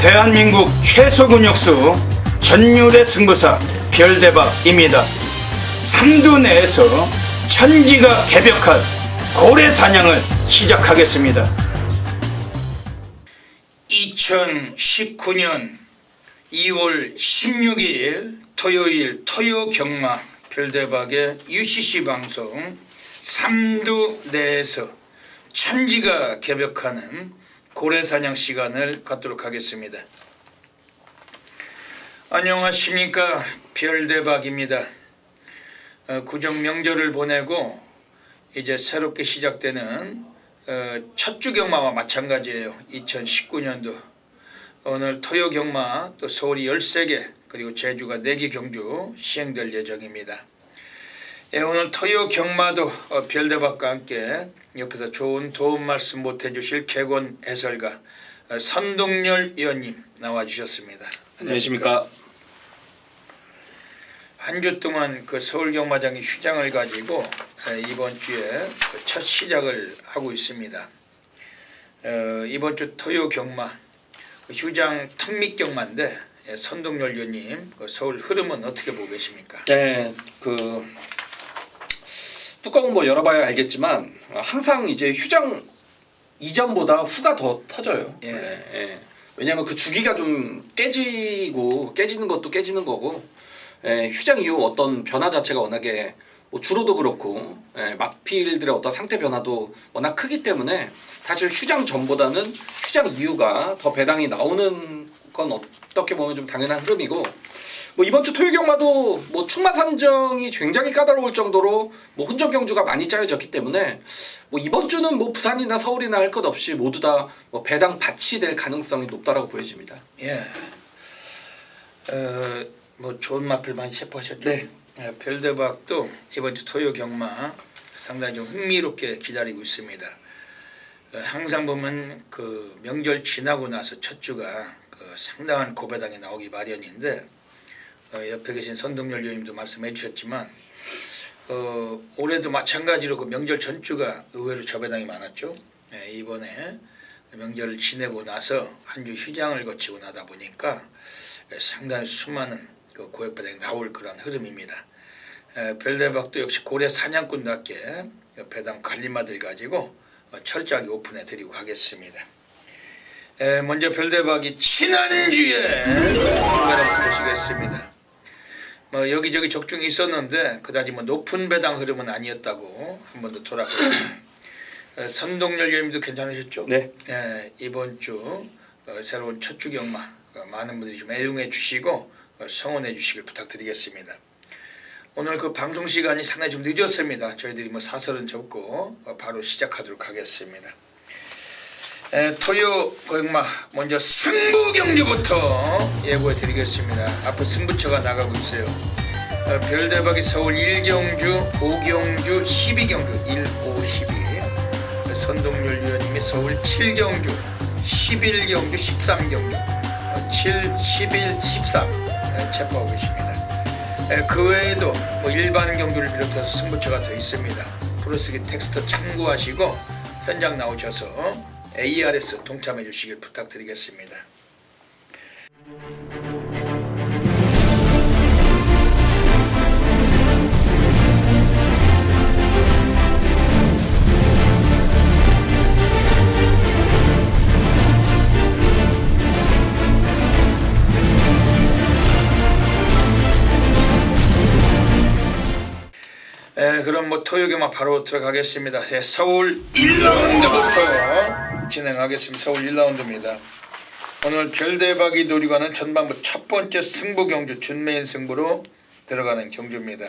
대한민국 최소 근육수 전율의 승부사 별대박입니다. 삼두 내에서 천지가 개벽한 고래 사냥을 시작하겠습니다. 2019년 2월 16일 토요일 토요경마 별대박의 UCC 방송 삼두 내에서 천지가 개벽하는 고래사냥 시간을 갖도록 하겠습니다. 안녕하십니까, 별대박입니다. 구정 명절을 보내고 이제 새롭게 시작되는 첫 주 경마와 마찬가지예요. 2019년도 오늘 토요 경마 또 서울이 13개 그리고 제주가 4개 경주 시행될 예정입니다. 오늘 토요 경마도 별대박과 함께 옆에서 좋은 도움 말씀 못해주실 개건 해설가 선동열 위원님 나와주셨습니다. 안녕하십니까. 한 주 동안 그 서울 경마장이 휴장을 가지고 이번 주에 첫 시작을 하고 있습니다. 이번 주 토요 경마 휴장 특립 경마인데 선동열 위원님 서울 흐름은 어떻게 보고 계십니까? 네, 뚜껑은 뭐 열어봐야 알겠지만 항상 이제 휴장 이전보다 후가 더 터져요. 예. 예. 왜냐하면 그 주기가 좀 깨지는 것도 깨지는 거고, 휴장 이후 어떤 변화 자체가 워낙에 뭐 주로도 그렇고 마필들의 어떤 상태 변화도 워낙 크기 때문에 사실 휴장 전보다는 휴장 이후가 더 배당이 나오는 건 어떻게 보면 좀 당연한 흐름이고, 뭐 이번 주 토요 경마도 뭐 충마 산정이 굉장히 까다로울 정도로 뭐 혼전 경주가 많이 짜여졌기 때문에 뭐 이번 주는 뭐 부산이나 서울이나 할 것 없이 모두 다 뭐 배당 밭이 될 가능성이 높다라고 보여집니다. 예. 뭐 좋은 마필 많이 체포하셨죠? 네. 별대박도 이번 주 토요 경마 상당히 좀 흥미롭게 기다리고 있습니다. 항상 보면 그 명절 지나고 나서 첫 주가 그 상당한 고배당이 나오기 마련인데, 옆에 계신 선동열 위원님도 말씀해 주셨지만 올해도 마찬가지로 그 명절 전주가 의외로 저배당이 많았죠. 이번에 명절을 지내고 나서 한 주 휴장을 거치고 나다 보니까 상당히 수많은 그 고액배당이 나올 그런 흐름입니다. 별대박도 역시 고래 사냥꾼답게 배당 관리마들 가지고 철저하게 오픈해 드리고 가겠습니다. 먼저 별대박이 지난주에 중간에 보시겠습니다. 뭐 여기저기 적중이 있었는데 그다지 뭐 높은 배당 흐름은 아니었다고 한 번 더 돌아보겠습니다. 선동열 위원님도 괜찮으셨죠? 네. 이번 주 새로운 첫 주 경마 많은 분들이 좀 애용해 주시고 성원해 주시길 부탁드리겠습니다. 오늘 그 방송 시간이 상당히 좀 늦었습니다. 저희들이 뭐 사설은 접고 바로 시작하도록 하겠습니다. 토요 경마 먼저 승부 경주부터 예고해 드리겠습니다. 앞으로 승부처가 나가고 있어요. 별대박이 서울 1경주, 5경주, 12경주 1, 5, 12, 선동열 위원님이 서울 7경주, 11경주, 13경주 7, 11, 13 체포하고 계십니다. 그 외에도 뭐 일반 경주를 비롯해서 승부처가 더 있습니다. 프로스기 텍스트 참고하시고 현장 나오셔서 ARS 동참해 주시길 부탁드리겠습니다. 그럼 뭐 토요 경마 바로 들어가겠습니다. 서울 1라운드부터 진행하겠습니다. 서울 1라운드입니다. 오늘 별대박이 노리고 하는 전반부 첫 번째 승부 경주 준메인 승부로 들어가는 경주입니다.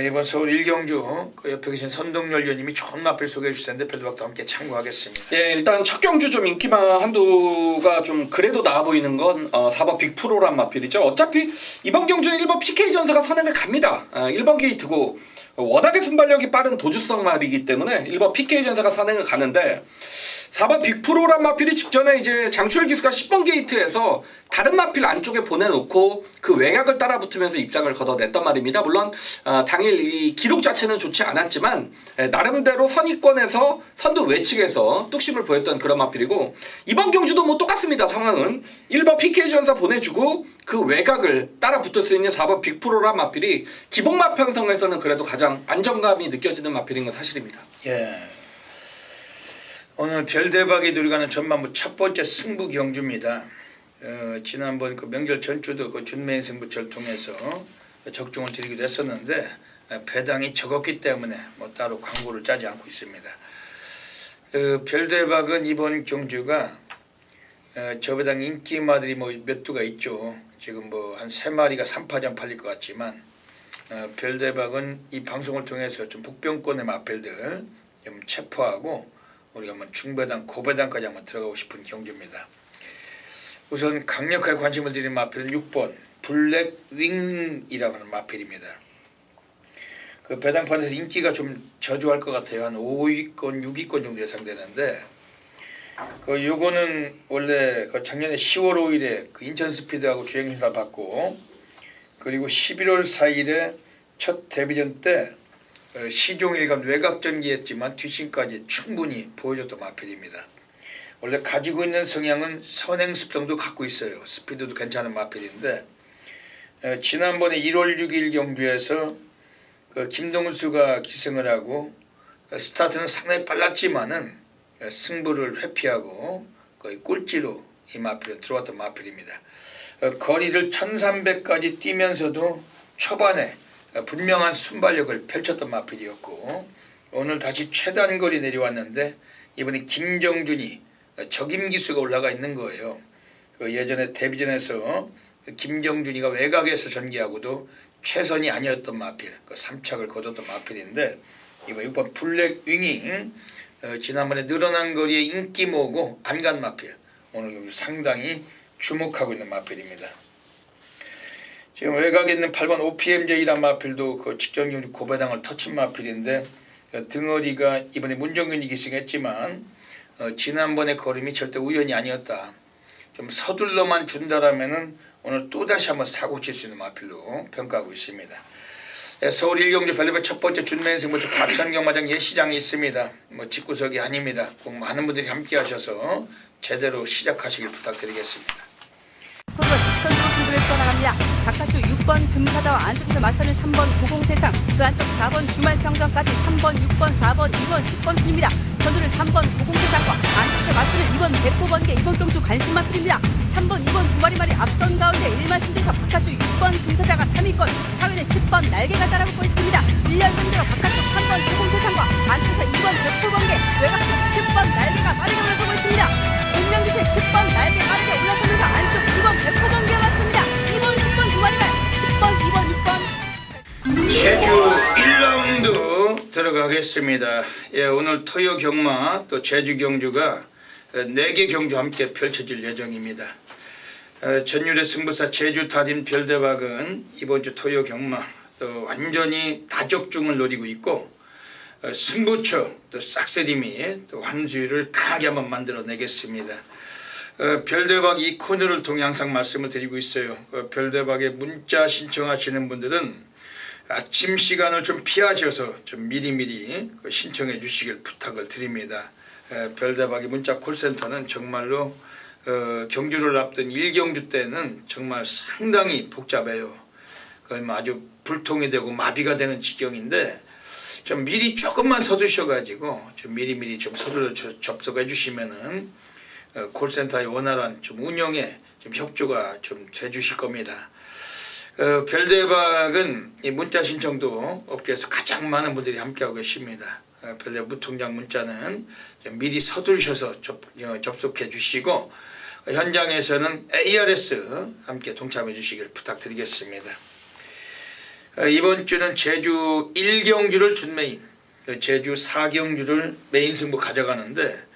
이번 서울 1경주 그 옆에 계신 선동열 위원님이 좋은 마필 소개해 주실 텐데 별대박도 함께 참고하겠습니다. 예, 일단 첫 경주 좀 인기만 한두가 좀 그래도 나아 보이는 건 4번 빅프로란 마필이죠. 어차피 이번 경주는 1번 PK전사가 선행을 갑니다. 1번 게이트고 워낙에 순발력이 빠른 도주성 말이기 때문에 1번 PK전사가 선행을 가는데, 4번 빅프로란 마필이 직전에 이제 장추열 기수가 10번 게이트에서 다른 마필 안쪽에 보내놓고 그 외곽을 따라붙으면서 입상을 걷어냈단 말입니다. 물론 당일 이 기록 자체는 좋지 않았지만 나름대로 선입권에서 선두 외측에서 뚝심을 보였던 그런 마필이고, 이번 경주도 뭐 똑같습니다. 상황은 1번 PK 전사 보내주고 그 외곽을 따라붙을 수 있는 4번 빅프로란 마필이 기복마 편성에서는 그래도 가장 안정감이 느껴지는 마필인 건 사실입니다. 예. 오늘 별대박이 누리가는 전반부 첫 번째 승부 경주입니다. 지난번 그 명절 전주도 그 준매인 승부처를 통해서 적중을 드리기도 했었는데 배당이 적었기 때문에 뭐 따로 광고를 짜지 않고 있습니다. 별대박은 이번 경주가 저 배당 인기마들이 뭐 몇 두가 있죠. 지금 뭐 한 3마리가 3파전 팔릴 것 같지만 별대박은 이 방송을 통해서 좀 북병권의 마필들 좀 체포하고 우리가 한번 중배당, 고배당까지 한번 들어가고 싶은 경주입니다. 우선 강력하게 관심을 드리는 마필은 6번 블랙윙이라고 하는 마필입니다. 그 배당판에서 인기가 좀 저조할 것 같아요. 한 5위권, 6위권 정도 예상되는데 그 요거는 원래 그 작년에 10월 5일에 그 인천 스피드하고 주행신달 받고, 그리고 11월 4일에 첫 데뷔전 때 시종일관 외곽전기했지만 뒷심까지 충분히 보여줬던 마필입니다. 원래 가지고 있는 성향은 선행습성도 갖고 있어요. 스피드도 괜찮은 마필인데 지난번에 1월 6일 경주에서 그 김동수가 기승을 하고 스타트는 상당히 빨랐지만은 승부를 회피하고 거의 꼴찌로 이 마필은 들어왔던 마필입니다. 거리를 1300까지 뛰면서도 초반에 분명한 순발력을 펼쳤던 마필이었고, 오늘 다시 최단거리 내려왔는데 이번에 김정준이 적임기수가 올라가 있는 거예요. 예전에 데뷔전에서 김정준이가 외곽에서 전개하고도 최선이 아니었던 마필, 3착을 거뒀던 마필인데 이번 6번 블랙윙이 지난번에 늘어난 거리에 인기 모으고 안 간 마필, 오늘 상당히 주목하고 있는 마필입니다. 지금 외곽에 있는 8번 OPMJ란 마필도 그 직전 경주 고배당을 터친 마필인데 등어리가 이번에 문정균이 기승했지만 지난번의 걸음이 절대 우연이 아니었다. 좀 서둘러만 준다라면은 오늘 또다시 한번 사고 칠 수 있는 마필로 평가하고 있습니다. 서울 1경주 별내배 첫 번째 준매인 승부처 과천경마장 예시장이 있습니다. 뭐 집구석이 아닙니다. 꼭 많은 분들이 함께 하셔서 제대로 시작하시길 부탁드리겠습니다. 선수로 승부를 떠나갑니다. 바깥쪽 6번 금사자와 안쪽에서 맞서는 3번 고공세상, 그 안쪽 4번 주말평전까지 3번, 6번, 4번, 2번, 10번 팀입니다. 선수는 3번 고공세상과 안쪽에 맞서는 2번 백호번개 이번 경주 관심마필입니다. 3번, 2번 두 마리 앞선 가운데 1마신대에서 바깥쪽 6번 금사자가 3위권, 4위는 10번 날개가 따라붙고 있습니다. 1년 전대로 바깥쪽 3번 고공세상과 안쪽에서 2번 백호번개, 외곽쪽 10번 날개가 빠르게 올라서고 있습니다. 1년 기세 10번 날개 빠르게 올라서면서 안쪽 2번 백호번개가 왔습니다. 2번, 10번 두 마리만 10번, 2번, 6번. 제주 1라운드 들어가겠습니다. 예, 오늘 토요 경마 또 제주 경주가 4개 경주 함께 펼쳐질 예정입니다. 전율의 승부사 제주 타딘 별대박은 이번 주 토요 경마 또 완전히 다적중을 노리고 있고, 승부처 또 싹세림이 또 환수율을 강하게 한번 만들어내겠습니다. 별대박 이 코너를 통해 항상 말씀을 드리고 있어요. 별대박에 문자 신청하시는 분들은 아침 시간을 좀 피하셔서 좀 미리미리 신청해 주시길 부탁을 드립니다. 별대박의 문자 콜센터는 정말로 경주를 앞둔 1경주 때는 정말 상당히 복잡해요. 아주 불통이 되고 마비가 되는 지경인데 좀 미리 조금만 서두셔가지고 좀 미리미리 좀 서둘러 접속해 주시면은 콜센터의 원활한 좀 운영에 좀 협조가 좀 돼주실 겁니다. 별대박은 이 문자 신청도 업계에서 가장 많은 분들이 함께하고 계십니다. 별대박 무통장 문자는 좀 미리 서두르셔서 접속해 주시고 현장에서는 ARS 함께 동참해 주시길 부탁드리겠습니다. 이번 주는 제주 1경주를 준메인, 제주 4경주를 메인 승부 가져가는데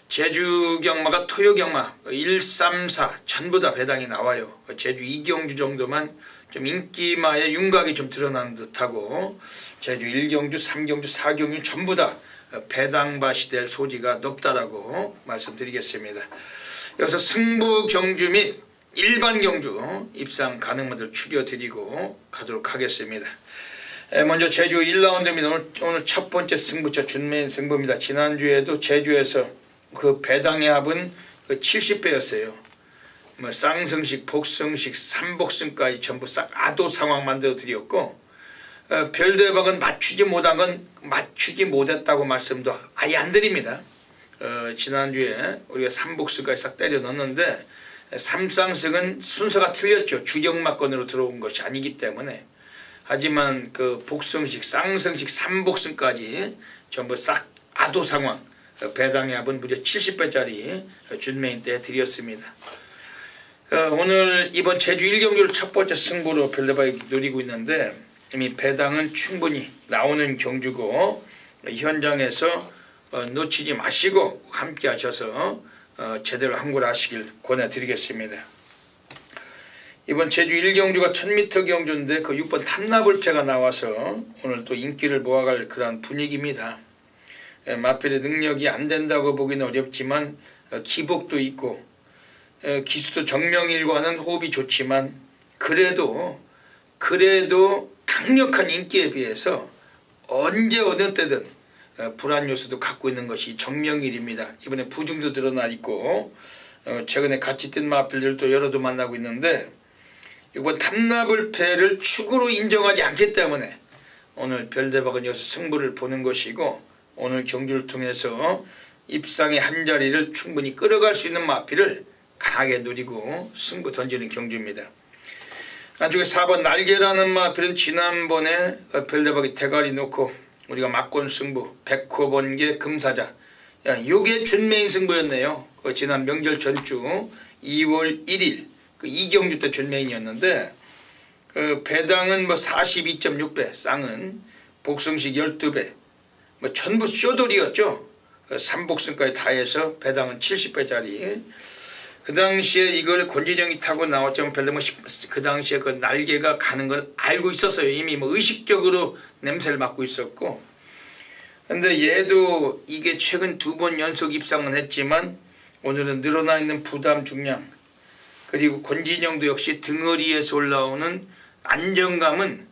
제주 경마가 토요 경마 1, 3, 4 전부 다 배당이 나와요. 제주 2경주 정도만 좀 인기마의 윤곽이 좀 드러나는 듯하고 제주 1경주, 3경주, 4경주 전부 다 배당밭이 될 소지가 높다라고 말씀드리겠습니다. 여기서 승부 경주 및 일반 경주 입상 가능마들 추려드리고 가도록 하겠습니다. 먼저 제주 1라운드입니다. 오늘 첫 번째 승부처 준메인 승부입니다. 지난주에도 제주에서 그 배당의 합은 70배였어요. 뭐 쌍승식, 복승식, 삼복승까지 전부 싹 아도 상황 만들어 드렸고, 별대박은 맞추지 못했다고 말씀도 아예 안 드립니다. 지난주에 우리가 삼복승까지 싹 때려 넣었는데 삼쌍승은 순서가 틀렸죠. 주경마권으로 들어온 것이 아니기 때문에. 하지만 그 복승식, 쌍승식, 삼복승까지 전부 싹 아도 상황, 배당의 합은 무려 70배짜리 준메인 때 드렸습니다. 오늘 이번 제주 1경주를 첫 번째 승부로 별대박이 노리고 있는데, 이미 배당은 충분히 나오는 경주고 현장에서 놓치지 마시고 함께 하셔서 제대로 함구하시길 권해드리겠습니다. 이번 제주 1경주가 1000m 경주인데 그 6번 탐나불패가 나와서 오늘 또 인기를 모아갈 그런 분위기입니다. 마필의 능력이 안 된다고 보기는 어렵지만 기복도 있고 기수도 정명일과는 호흡이 좋지만 그래도 강력한 인기에 비해서 언제 어느 때든 불안 요소도 갖고 있는 것이 정명일입니다. 이번에 부중도 드러나 있고 최근에 같이 뛴 마필들도 여러도 만나고 있는데, 이번 탐나불패를 축으로 인정하지 않기 때문에 오늘 별대박은 여기서 승부를 보는 것이고, 오늘 경주를 통해서 입상의 한 자리를 충분히 끌어갈 수 있는 마필을 강하게 노리고 승부 던지는 경주입니다. 안쪽에 4번 날개라는 마필은 지난번에 별대박이 대가리 놓고 우리가 막권 승부 100호 번개 금사자, 요게 준메인 승부였네요. 지난 명절 전주 2월 1일 그 2경주 때 준메인이었는데, 배당은 뭐 42.6배, 쌍은 복승식 12배, 뭐 전부 쇼돌이었죠. 삼복승까지 다 해서 배당은 70배짜리. 그 당시에 이걸 권진영이 타고 나왔지만 별로 그 당시에 그 날개가 가는 걸 알고 있었어요. 이미 뭐 의식적으로 냄새를 맡고 있었고. 근데 얘도 이게 최근 2번 연속 입상은 했지만 오늘은 늘어나 있는 부담 중량, 그리고 권진영도 역시 등어리에서 올라오는 안정감은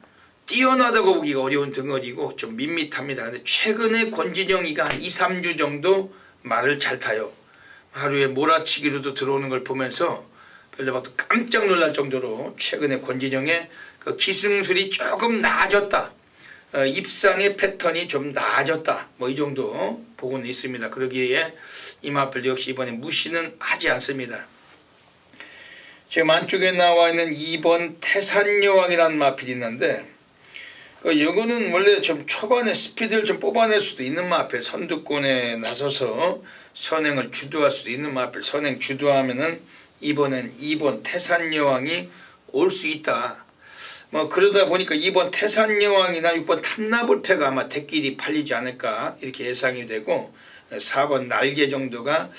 뛰어나다고 보기가 어려운 등어리고 좀 밋밋합니다. 근데 최근에 권진영이가 한 2-3주 정도 말을 잘 타요. 하루에 몰아치기로도 들어오는 걸 보면서 별대박도 깜짝 놀랄 정도로 최근에 권진영의 그 기승술이 조금 나아졌다, 입상의 패턴이 좀 나아졌다, 뭐 이 정도 보고는 있습니다. 그러기에 이 마필 역시 이번에 무시는 하지 않습니다. 지금 안쪽에 나와 있는 2번 태산여왕이라는 마필이 있는데, 이거는 원래 좀 초반에 스피드를 좀 뽑아낼 수도 있는 마필, 선두권에 나서서 선행을 주도할 수도 있는 마필, 선행 주도하면은 이번엔 2번 태산여왕이 올 수 있다. 뭐 그러다 보니까 2번 태산여왕이나 6번 탐나불패가 아마 대끼리 팔리지 않을까 이렇게 예상이 되고, 4번 날개 정도가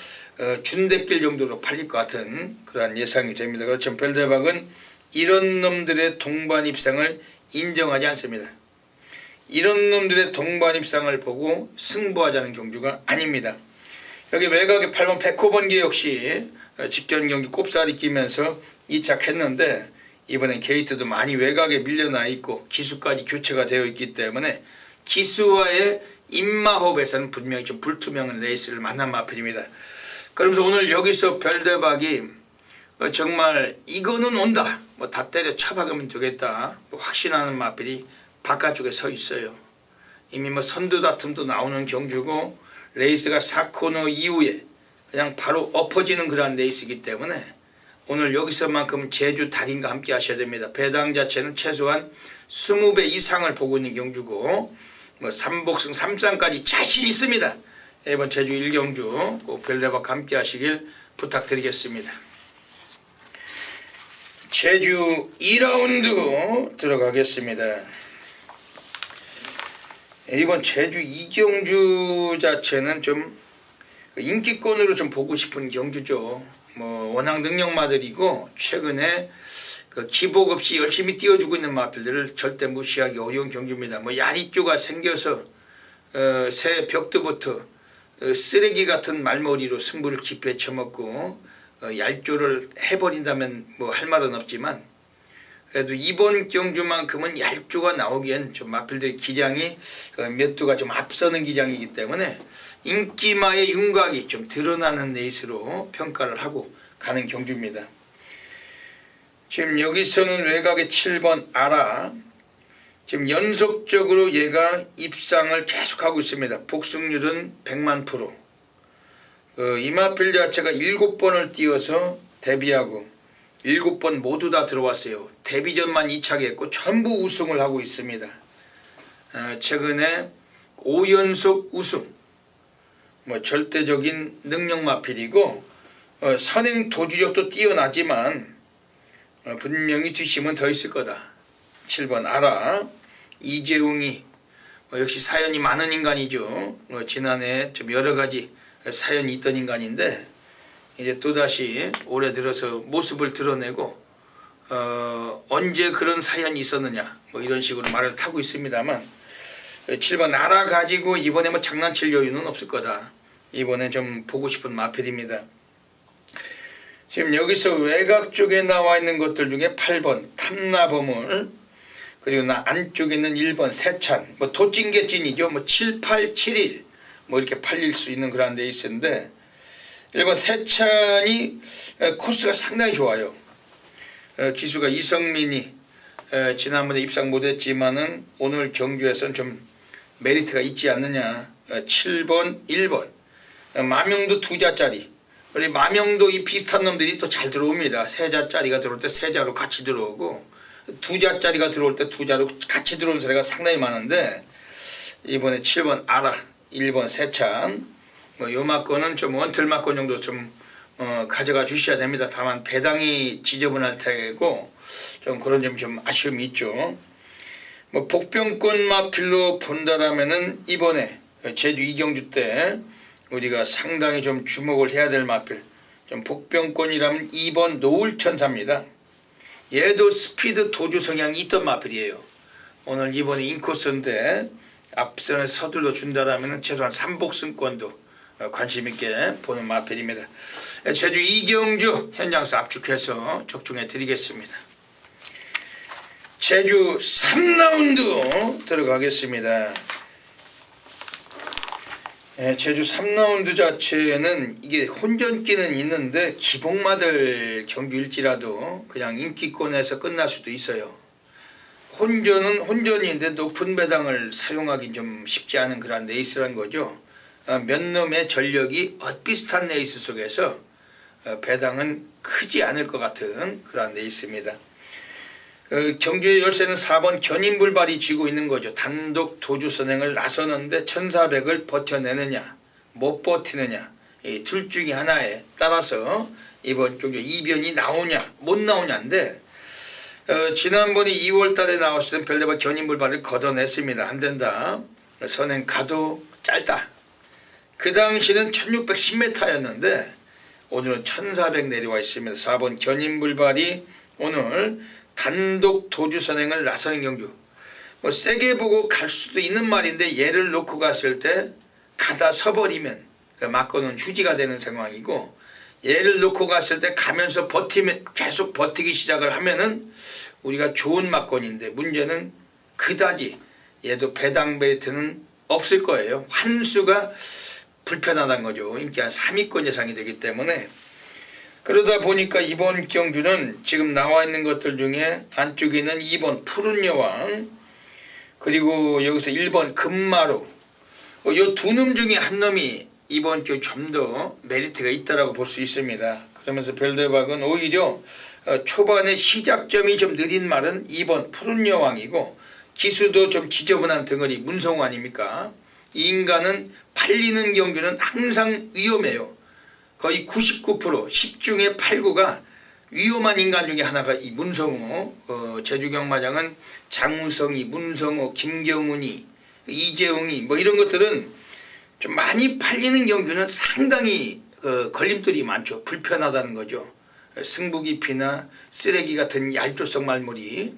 준대길 정도로 팔릴 것 같은 그러한 예상이 됩니다. 그렇지만 별대박은 이런 놈들의 동반 입상을 인정하지 않습니다. 이런 놈들의 동반 입상을 보고 승부하자는 경주가 아닙니다. 여기 외곽에 8번 백호번개 역시 직전 경주 꼽살이 끼면서 이착했는데, 이번엔 게이트도 많이 외곽에 밀려나 있고 기수까지 교체가 되어 있기 때문에 기수와의 입마호흡에서는 분명히 좀 불투명한 레이스를 만난 마필입니다. 그러면서 오늘 여기서 별대박이 정말 이거는 온다, 뭐 다 때려 쳐박으면 되겠다, 확신하는 마필이 바깥쪽에 서 있어요. 이미 뭐 선두 다툼도 나오는 경주고 레이스가 4코너 이후에 그냥 바로 엎어지는 그런 레이스이기 때문에 오늘 여기서만큼 제주 달인과 함께 하셔야 됩니다. 배당 자체는 최소한 20배 이상을 보고 있는 경주고, 뭐 3복승 3쌍까지 자신 있습니다. 이번 제주 1경주 꼭 별대박 함께 하시길 부탁드리겠습니다. 제주 2라운드 들어가겠습니다. 이번 제주 2경주 자체는 좀 인기권으로 좀 보고 싶은 경주죠. 뭐 워낙 능력마들이고 최근에 그 기복 없이 열심히 띄워주고 있는 마필들을 절대 무시하기 어려운 경주입니다. 뭐 야리조가 생겨서 새 벽두부터 쓰레기 같은 말머리로 승부를 기피에 쳐먹고 얄조를 해버린다면 뭐 할 말은 없지만, 그래도 이번 경주만큼은 얄조가 나오기엔 좀 마필들의 기량이 몇 두가 좀 앞서는 기량이기 때문에 인기마의 윤곽이 좀 드러나는 레이스로 평가를 하고 가는 경주입니다. 지금 여기서는 외곽의 7번 아라, 지금 연속적으로 얘가 입상을 계속하고 있습니다. 복승률은 100만 %. 이 마필 자체가 7번을 뛰어서 데뷔하고 7번 모두 다 들어왔어요. 데뷔전만 2차게 했고 전부 우승을 하고 있습니다. 최근에 5연속 우승, 뭐 절대적인 능력 마필이고 선행 도주력도 뛰어나지만 분명히 뒷심은 더 있을 거다. 7번 아라, 이재웅이 역시 사연이 많은 인간이죠. 지난해 좀 여러 가지 사연이 있던 인간인데 이제 또다시 올해 들어서 모습을 드러내고 언제 그런 사연이 있었느냐 뭐 이런 식으로 말을 타고 있습니다만, 7번 아라 가지고 이번에 뭐 장난칠 여유는 없을 거다. 이번에 좀 보고 싶은 마필입니다. 지금 여기서 외곽 쪽에 나와 있는 것들 중에 8번 탐나보물, 그리고 나 안쪽에 있는 1번 세찬, 뭐 도찐개찐이죠. 뭐 7, 8, 7일 뭐 이렇게 팔릴 수 있는 그런 레이스인데, 1번 세찬이 코스가 상당히 좋아요. 기수가 이성민이 지난번에 입상 못했지만은 오늘 경주에서는 좀 메리트가 있지 않느냐. 7번 1번 마명도 2자짜리, 우리 마명도 이 비슷한 놈들이 또 잘 들어옵니다. 3자짜리가 들어올 때 3자로 같이 들어오고 2자짜리가 들어올 때 2자로 같이 들어오는 사례가 상당히 많은데, 이번에 7번 아라, 1번 세찬, 뭐 요 막건은 좀 원틀 막건 정도 좀 가져가 주셔야 됩니다. 다만 배당이 지저분할 테고 좀 그런 점이 좀 아쉬움이 있죠. 뭐 복병권 마필로 본다라면은 이번에 제주 이경주 때 우리가 상당히 좀 주목을 해야 될 마필, 좀 복병권이라면 2번 노을천사입니다. 얘도 스피드 도주 성향이 있던 마필이에요. 오늘 이번에 인코스인데 앞선에 서둘러 준다라면 최소한 3복승권도 관심 있게 보는 마필입니다. 제주 이경주 현장에서 압축해서 적중해 드리겠습니다. 제주 3라운드 들어가겠습니다. 제주 3라운드 자체는 이게 혼전기는 있는데 기복마들 경주일지라도 그냥 인기권에서 끝날 수도 있어요. 혼전은 혼전인데 높은 배당을 사용하기 좀 쉽지 않은 그런 레이스란 거죠. 몇 놈의 전력이 엇비슷한 레이스 속에서 배당은 크지 않을 것 같은 그런 레이스입니다. 경주의 열쇠는 4번 견인불발이 쥐고 있는 거죠. 단독 도주 선행을 나서는데 1400을 버텨내느냐 못 버티느냐, 이 둘 중에 하나에 따라서 이번 경주 이변이 나오냐 못 나오냐인데, 지난번에 2월달에 나왔을 땐 별대박 견인불발을 걷어냈습니다. 안 된다, 선행 가도 짧다. 그 당시는 1610m였는데 오늘은 1400 내려와 있습니다. 4번 견인불발이 오늘 단독 도주 선행을 나서는 경주, 뭐 세게 보고 갈 수도 있는 말인데 얘를 놓고 갔을 때 가다 서버리면 막고는 휴지가 되는 상황이고, 얘를 놓고 갔을 때 가면서 버티면 계속 버티기 시작을 하면은 우리가 좋은 막건인데, 문제는 그다지 얘도 배당 메리트는 없을 거예요. 환수가 불편하다는 거죠. 인기 한 3위권 예상이 되기 때문에. 그러다 보니까 이번 경주는 지금 나와 있는 것들 중에 안쪽에 있는 2번 푸른 여왕, 그리고 여기서 1번 금마루, 이 두 놈 중에 한 놈이 이번 경주 좀 더 메리트가 있다라고 볼 수 있습니다. 그러면서 별대박은 오히려 초반에 시작점이 좀 느린 말은 2번 푸른 여왕이고, 기수도 좀 지저분한 덩어리 문성호 아닙니까? 이 인간은 팔리는 경주는 항상 위험해요. 거의 99% 10중에 8, 9가 위험한 인간 중에 하나가 이 문성호. 제주경마장은 장우성이, 문성호, 김경훈이, 이재웅이 뭐 이런 것들은 좀 많이 팔리는 경주는 상당히 걸림돌이 많죠. 불편하다는 거죠. 승부깊이나 쓰레기 같은 얄조성 말물이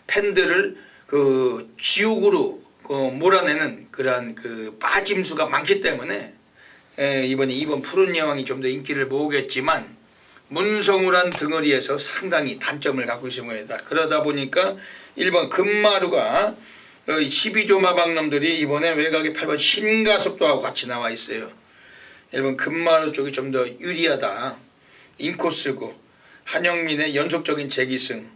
팬들을 지옥으로 몰아내는 그러한 그 빠짐수가 많기 때문에 이번에 2번 푸른 여왕이 좀 더 인기를 모으겠지만 문성우란 덩어리에서 상당히 단점을 갖고 있습니다. 그러다 보니까 1번 금마루가 12조 마방놈들이 이번에 외곽에 8번 신가속도하고 같이 나와 있어요. 1번 금마루 쪽이 좀 더 유리하다. 인코스고 한영민의 연속적인 재기승,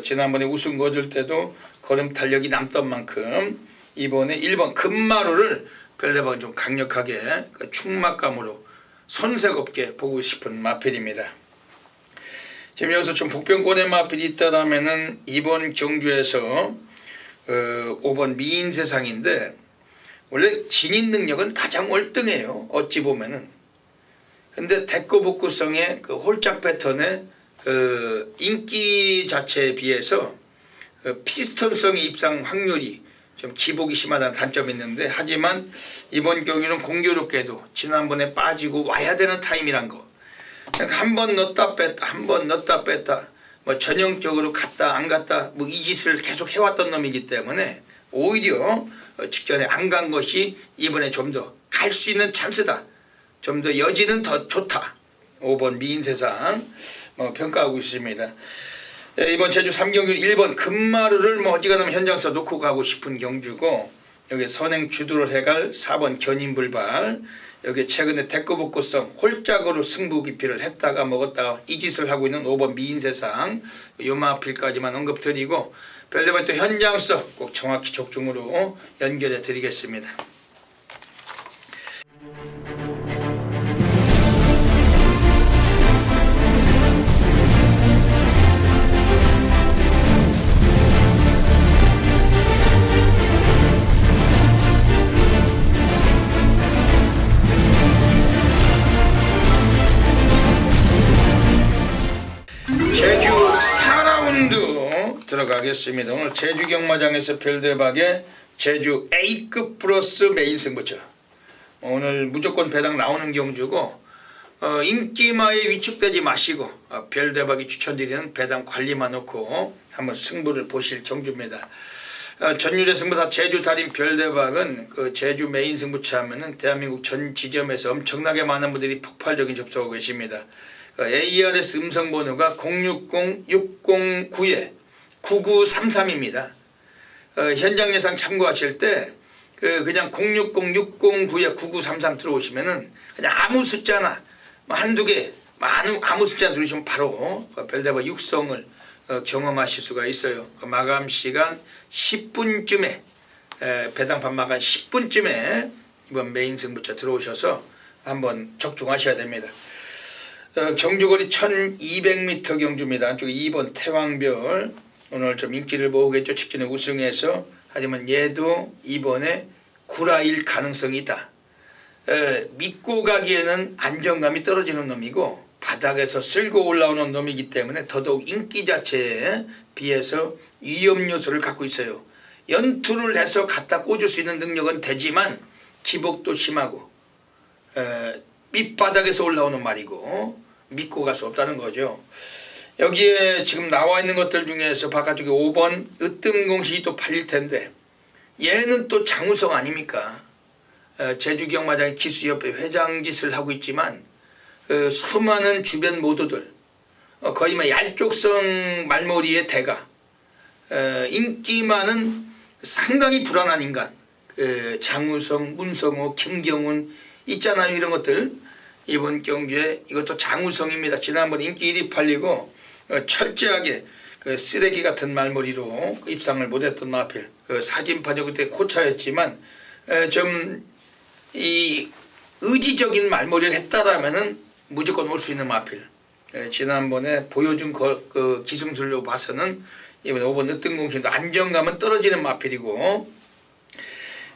지난번에 우승 거둘 때도 걸음 탄력이 남던 만큼 이번에 1번 금마루를 별대박은 좀 강력하게 충막감으로 손색 없게 보고 싶은 마필입니다. 지금 여기서 좀 복병권의 마필이 있다라면은 이번 경주에서 5번 미인세상인데 원래 진인 능력은 가장 월등해요. 어찌 보면은. 근데 대꼬복구성의 그 홀짝 패턴의 인기 자체에 비해서 피스톤성의 입상 확률이 좀 기복이 심하다는 단점이 있는데, 하지만 이번 경기는 공교롭게도 지난번에 빠지고 와야 되는 타임이란 거, 한 번 넣었다 뺐다 한 번 넣었다 뺐다 뭐 전형적으로 갔다 안 갔다 뭐 이 짓을 계속 해왔던 놈이기 때문에 오히려 직전에 안 간 것이 이번에 좀 더 갈 수 있는 찬스다, 좀 더 여지는 더 좋다, 5번 미인세상 평가하고 있습니다. 이번 제주 3경기 1번 금마루를 뭐 어지간하면 현장에서 놓고 가고 싶은 경주고, 여기 선행 주도를 해갈 4번 견인불발, 여기 최근에 대꾸복구성 홀짝으로 승부 기피를 했다가 먹었다가 이 짓을 하고 있는 5번 미인세상, 요마필까지만 언급드리고 별대발 또 현장서 꼭 정확히 적중으로 연결해 드리겠습니다. 제주 4라운드 들어가겠습니다. 오늘 제주 경마장에서 별대박의 제주 A급 플러스 메인 승부처, 오늘 무조건 배당 나오는 경주고, 인기마에 위축되지 마시고 별대박이 추천드리는 배당 관리만 놓고 한번 승부를 보실 경주입니다. 전율의 승부사 제주 달인 별대박은 그 제주 메인 승부처 하면은 대한민국 전 지점에서 엄청나게 많은 분들이 폭발적인 접속하고 계십니다. ARS 음성번호가 060-609-9933입니다. 현장 예상 참고하실 때 그냥 060-609-9933 들어오시면은 그냥 아무 숫자나 한두 개 아무 숫자 누르시면 바로 별대박 육성을 경험하실 수가 있어요. 마감 시간 10분쯤에 배당판 마감 10분쯤에 이번 메인 승부처 들어오셔서 한번 적중하셔야 됩니다. 경주거리 1200m 경주입니다. 안쪽에 2번 태왕별, 오늘 좀 인기를 모으겠죠. 직전에 우승해서. 하지만 얘도 이번에 구라일 가능성이 있다. 믿고 가기에는 안정감이 떨어지는 놈이고 바닥에서 쓸고 올라오는 놈이기 때문에 더더욱 인기 자체에 비해서 위험 요소를 갖고 있어요. 연투를 해서 갖다 꽂을 수 있는 능력은 되지만 기복도 심하고 밑바닥에서 올라오는 말이고 믿고 갈 수 없다는 거죠. 여기에 지금 나와 있는 것들 중에서 바깥쪽에 5번 으뜸공식이 또 팔릴 텐데, 얘는 또 장우성 아닙니까? 제주경마장의 기수협회 회장 짓을 하고 있지만 수많은 주변 모두들 거의 뭐 얄족성 말머리의 대가, 인기 많은 상당히 불안한 인간, 장우성, 문성호, 김경훈 있잖아요. 이런 것들 이번 경주에 이것도 장우성입니다. 지난번 인기 1위 팔리고 철저하게 쓰레기 같은 말머리로 입상을 못했던 마필, 사진파죠. 그때 코차였지만 좀 이 의지적인 말머리를 했다라면은 무조건 올 수 있는 마필. 지난번에 보여준 그 기승술로 봐서는 이번 5번 으뜸공신도 안정감은 떨어지는 마필이고,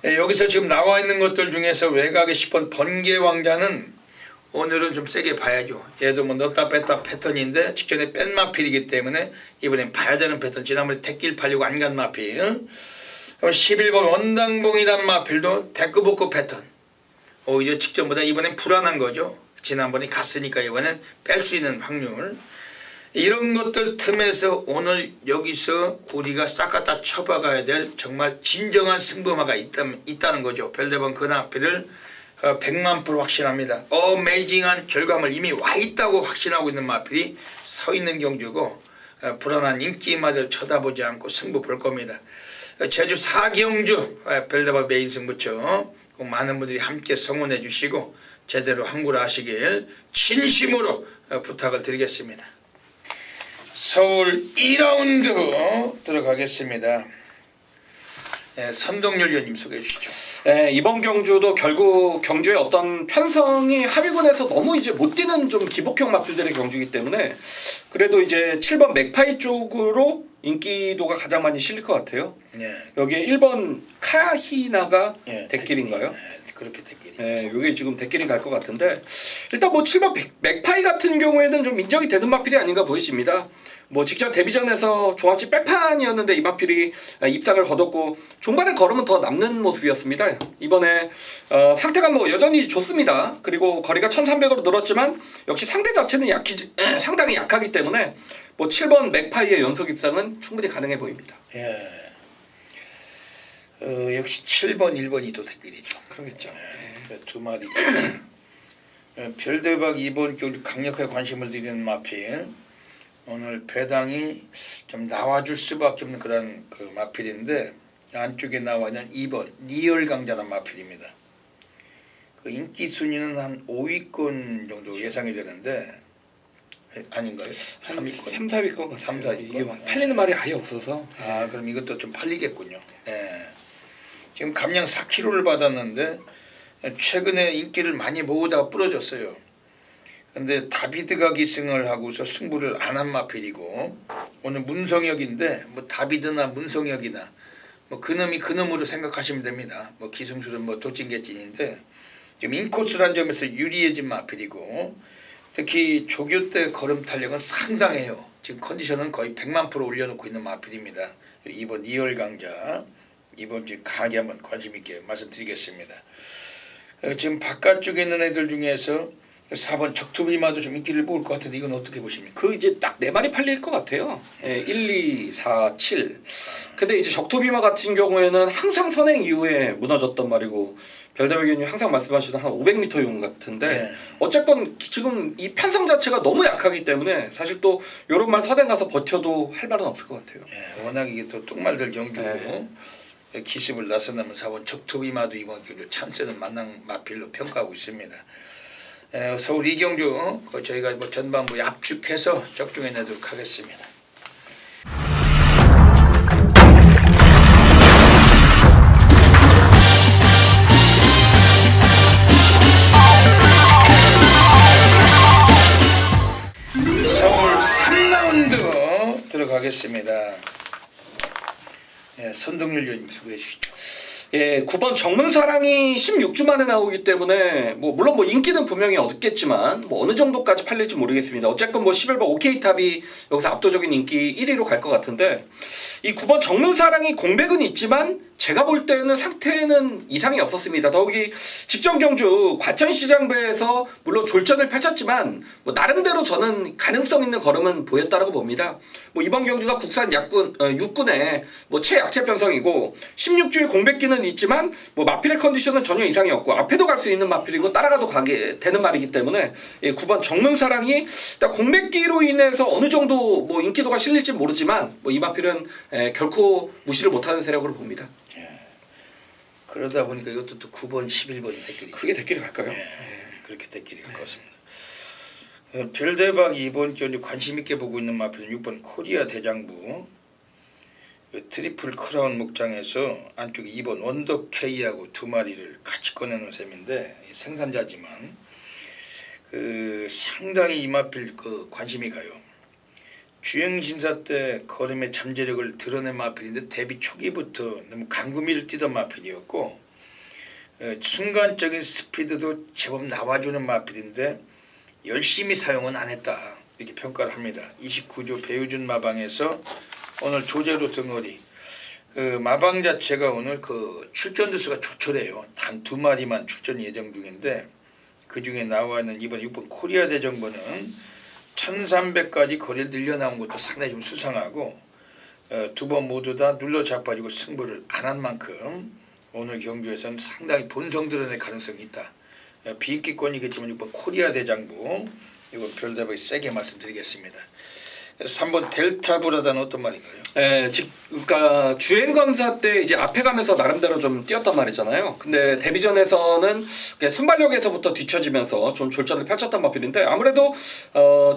여기서 지금 나와 있는 것들 중에서 외곽의 10번 번개왕자는 오늘은 좀 세게 봐야죠. 얘도 뭐 넣었다 뺐다 패턴인데 직전에 뺀 마필이기 때문에 이번엔 봐야 되는 패턴. 지난번에 택길 팔리고 안 간 마필. 11번 원당봉이란 마필도 대꾸복구 패턴. 오히려 직전보다 이번엔 불안한 거죠. 지난번에 갔으니까 이번엔 뺄 수 있는 확률. 이런 것들 틈에서 오늘 여기서 우리가 싹 갖다 쳐박아야 될 정말 진정한 승부마가 있다는 거죠. 별대번 그 마필을 100만% 확신합니다. 어메이징한 결과물 이미 와 있다고 확신하고 있는 마필이 서 있는 경주고 불안한 인기마저 쳐다보지 않고 승부 볼 겁니다. 제주 4경주 별대번 메인 승부처 많은 분들이 함께 성원해 주시고 제대로 항구하시길 진심으로 부탁을 드리겠습니다. 서울 2라운드 들어가겠습니다. 선동열 위원님 소개해 주시죠. 네, 이번 경주도 결국 경주의 어떤 편성이 하위군에서 너무 이제 못 뛰는 좀 기복형 마필들의 경주이기 때문에 그래도 이제 7번 맥파이 쪽으로 인기도가 가장 많이 실릴 것 같아요. 예. 여기에 1번 카히나가 대길인가요? 그렇게 대길이. 네, 이게 지금 대길이 갈 것 같은데 일단 뭐 7번 맥파이 같은 경우에는 좀 인정이 되는 마필이 아닌가 보여집니다. 뭐 직전 데뷔전에서 종합지 백판이었는데 이 마필이 입상을 거뒀고 중반에 걸으면 더 남는 모습이었습니다. 이번에 상태가 뭐 여전히 좋습니다. 그리고 거리가 1300으로 늘었지만 역시 상대 자체는 상당히 약하기 때문에 뭐 7번 맥파이의 연속 입상은 충분히 가능해 보입니다. 예. 역시 7번, 1번이 또 대길이죠. 그러겠죠. 두 마디. 별대박 이번 경주 강력하게 관심을 드리는 마필. 오늘 배당이 좀 나와줄 수밖에 없는 그런 그 마필인데 안쪽에 나와 있는 2번 리얼 강자란 마필입니다. 그 인기 순위는 한 5위권 정도 예상이 되는데 아닌가요? 3위권. 3, 4위권. 3, 4위권. 이게 팔리는 말이 아예 없어서. 그럼 이것도 좀 팔리겠군요. 지금 감량 4kg를 받았는데 최근에 인기를 많이 모으다가 부러졌어요. 근데 다비드가 기승을 하고서 승부를 안 한 마필이고 오늘 문성혁인데 뭐 다비드나 문성혁이나 뭐 그놈이 그놈으로 생각하시면 됩니다. 뭐 기승술은 뭐 도찐개찐인데 지금 인코스란 점에서 유리해진 마필이고 특히 조교 때 걸음 탄력은 상당해요. 지금 컨디션은 거의 100만% 올려놓고 있는 마필입니다. 이번 리얼 강자 이번 주 강하게 한번 관심 있게 말씀드리겠습니다. 지금 바깥쪽에 있는 애들 중에서 4번 적투비마도 좀 인기를 모을 것 같은데 이건 어떻게 보십니까? 그 이제 딱 4마리 팔릴 것 같아요. 1, 2, 4, 7. 근데 이제 적토비마 같은 경우에는 항상 선행 이후에 무너졌단 말이고 별대박 의원님 항상 말씀하시던 한 500m 용 같은데 어쨌건 지금 이 편성 자체가 너무 약하기 때문에 사실 또 이런 말 선행 가서 버텨도 할 말은 없을 것 같아요. 워낙 이게 또 똥말들 경주고 기습을 나서나면 4번 적토비마도 이번 경주 찬스는 만능 마필로 평가하고 있습니다. 서울 이경주 저희가 뭐 전반부에 압축해서 적중해 내도록 하겠습니다. 서울 3라운드 들어가겠습니다. 선동열 위원님 소개해 주시죠. 9번 정문사랑이 16주 만에 나오기 때문에 뭐 물론 뭐 인기는 분명히 얻겠지만 뭐 어느 정도까지 팔릴지 모르겠습니다. 어쨌건 뭐 11번 OK탑이 여기서 압도적인 인기 1위로 갈 것 같은데 이 9번 정문사랑이 공백은 있지만 제가 볼 때는 상태는 이상이 없었습니다. 더욱이 직전 경주 과천시장배에서 물론 졸전을 펼쳤지만 뭐 나름대로 저는 가능성 있는 걸음은 보였다라고 봅니다. 뭐 이번 경주가 국산 육군의 뭐 최약체 편성이고 16주의 공백기는 있지만 뭐 마필의 컨디션은 전혀 이상이 없고 앞에도 갈 수 있는 마필이고 따라가도 가게 되는 말이기 때문에 9번 정문사랑이 일단 공백기로 인해서 어느 정도 뭐 인기도가 실릴지 모르지만 뭐 이 마필은 결코 무시를 못하는 세력으로 봅니다. 그러다 보니까 이것도 또 9번, 11번이 대길이. 크게 대길이 갈까요? 그렇게 대길이 갈 것 같습니다. 별대박 이번 경주 관심 있게 보고 있는 마필은 6번 코리아 대장부 트리플 크라운 목장에서 안쪽에 2번 원더 K하고 두 마리를 같이 꺼내는 셈인데 생산자지만 상당히 이 마필 관심이 가요. 주행심사 때 걸음의 잠재력을 드러낸 마필인데 데뷔 초기부터 너무 강구미를 뛰던 마필이었고 순간적인 스피드도 제법 나와주는 마필인데 열심히 사용은 안 했다 이렇게 평가를 합니다. 29조 배우준 마방에서 오늘 조제로 등어리 마방 자체가 오늘 출전 두수가 조촐해요. 단 2마리만 출전 예정 중인데 그 중에 나와 있는 이번 6번 코리아 대정부는 1300까지 거리를 늘려나온 것도 상당히 좀 수상하고 두 번 모두 다 눌러 자빠지고 승부를 안 한 만큼 오늘 경주에서는 상당히 본성 드러낼 가능성이 있다. 비인기권이겠지만 6번 코리아 대장부 이거 별대박이 세게 말씀드리겠습니다. 3번 델타브라다는 어떤 말인가요? 그러니까 주행검사 때 이제 앞에 가면서 나름대로 좀 뛰었단 말이잖아요. 근데 데뷔전에서는 순발력에서부터 뒤처지면서 좀 졸전을 펼쳤단 마필인데 아무래도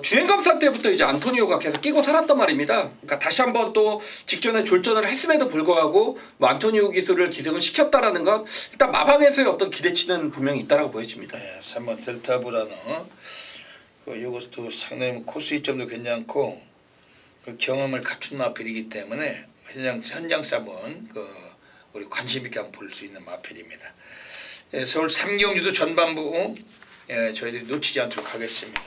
주행검사 때부터 이제 안토니오가 계속 끼고 살았단 말입니다. 그러니까 다시 한번 또 직전에 졸전을 했음에도 불구하고 뭐 안토니오 기술을 기승을 시켰다라는 건 일단 마방에서의 어떤 기대치는 분명히 있다라고 보여집니다. 3번 델타브라는 이것도 상당히 코스 이점도 괜찮고 그 경험을 갖춘 마필이기 때문에 현장서 한번 우리 관심 있게 한번 볼 수 있는 마필입니다. 서울 삼경주도 전반부 저희들이 놓치지 않도록 하겠습니다.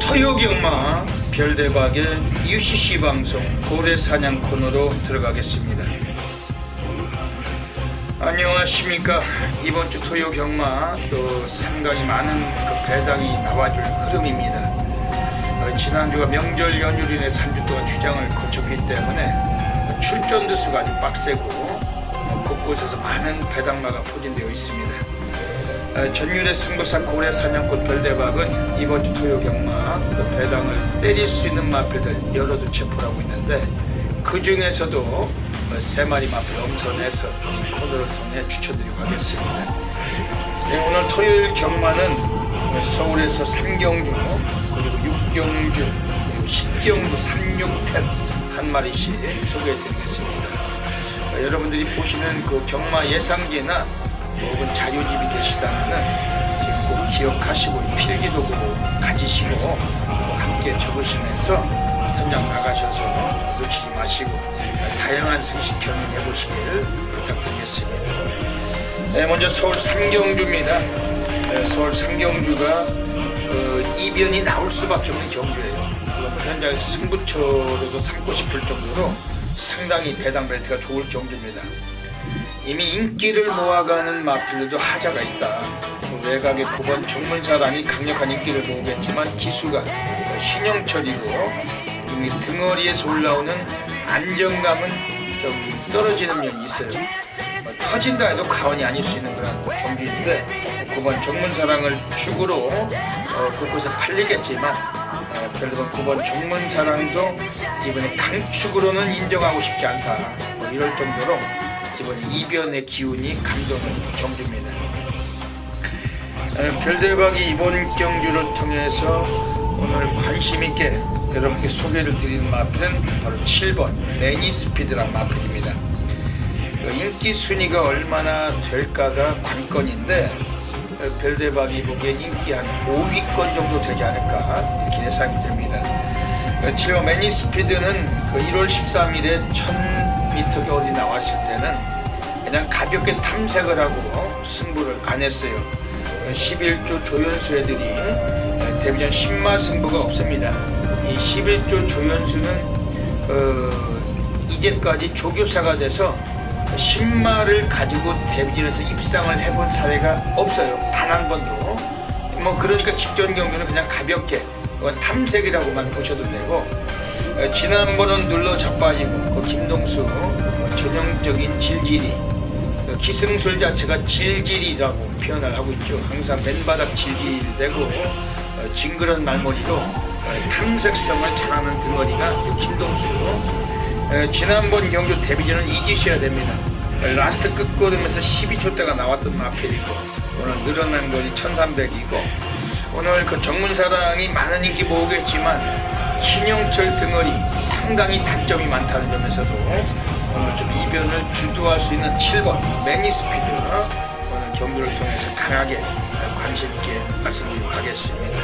토요경마 별대박의 UCC 방송 고래사냥 코너로 들어가겠습니다. 안녕하십니까. 이번 주 토요경마 또 상당히 많은 그 배당이 나와줄 흐름입니다. 지난주가 명절 연휴로 인해 3주 동안 휴장을 거쳤기 때문에 출전 두수가 아주 빡세고 곳곳에서 많은 배당마가 포진되어 있습니다. 전율의 승부사 고래사냥꾼 별대박은 이번 주 토요경마 그 배당을 때릴 수 있는 마필들 여러도 체포를 하고 있는데 그 중에서도 3마리 마필 엄선해서 이 코너를 통해 추천드리고 가겠습니다. 오늘 토요일 경마는 서울에서 3경주 그리고 6경주 그리고 10경주 3,6텐 한 마리씩 소개해드리겠습니다. 여러분들이 보시는 그 경마 예상지나 혹은 자료집이 계시다면은 꼭 기억하시고 필기도 가지시고 함께 적으시면서 현장 나가셔서 놓치지 마시고 다양한 승식 경영해 보시길 부탁드리겠습니다. 먼저 서울 삼경주입니다. 서울 삼경주가 이변이 나올 수밖에 없는 경주예요. 현장에서 승부처로도 삼고 싶을 정도로 상당히 배당 벨트가 좋을 경주입니다. 이미 인기를 모아가는 마필들도 하자가 있다. 외곽의 9번 정문사랑이 강력한 인기를 모으겠지만 기수가 신형철이고 이미 등어리에서 올라오는 안정감은 좀 떨어지는 면이 있어요. 터진다 해도 과언이 아닐 수 있는 그런 경주인데 9번 정문사랑을 축으로 곳곳에 팔리겠지만 별로 9번 정문사랑도 이번에 강축으로는 인정하고 싶지 않다. 이럴 정도로 이번 이변의 기운이 감도는 경주입니다. 별대박이 이번 경주를 통해서 오늘 관심있게 여러분께 소개를 드리는 마필은 바로 7번 매니스피드란 마필입니다. 인기 순위가 얼마나 될까가 관건인데 별대박이 보기엔 인기 한 5위권 정도 되지 않을까 이렇게 예상이 됩니다. 7번 매니스피드는 1월 13일에 1000m 겨울이 나왔을 때는 그냥 가볍게 탐색을 하고 승부를 안 했어요. 11조 조연수 애들이 데뷔전 10마 승부가 없습니다. 이 11조 조연수는 이제까지 조교사가 돼서 10마를 가지고 데뷔전에서 입상을 해본 사례가 없어요. 단 한 번도. 그러니까 직전 경기는 그냥 가볍게 탐색이라고만 보셔도 되고 지난번은 눌러 자빠지고 김동수 전형적인 질질이 기승술 자체가 질질이라고 표현을 하고 있죠. 항상 맨바닥 질질되고 징그런 말머리로 탐색성을 잘하는 등어리가 김동수고 지난번 경주 데뷔전은 잊으셔야 됩니다. 라스트 끝걸음에서 12초대가 나왔던 마필이고 오늘 늘어난 거리 1300이고 오늘 그 정문사랑이 많은 인기 모으겠지만 신영철 등어리 상당히 단점이 많다는 점에서도 오늘 좀 이변을 주도할 수 있는 7번 매니스피드 오늘 경주를 통해서 강하게 관심 있게 말씀드리도록 하겠습니다.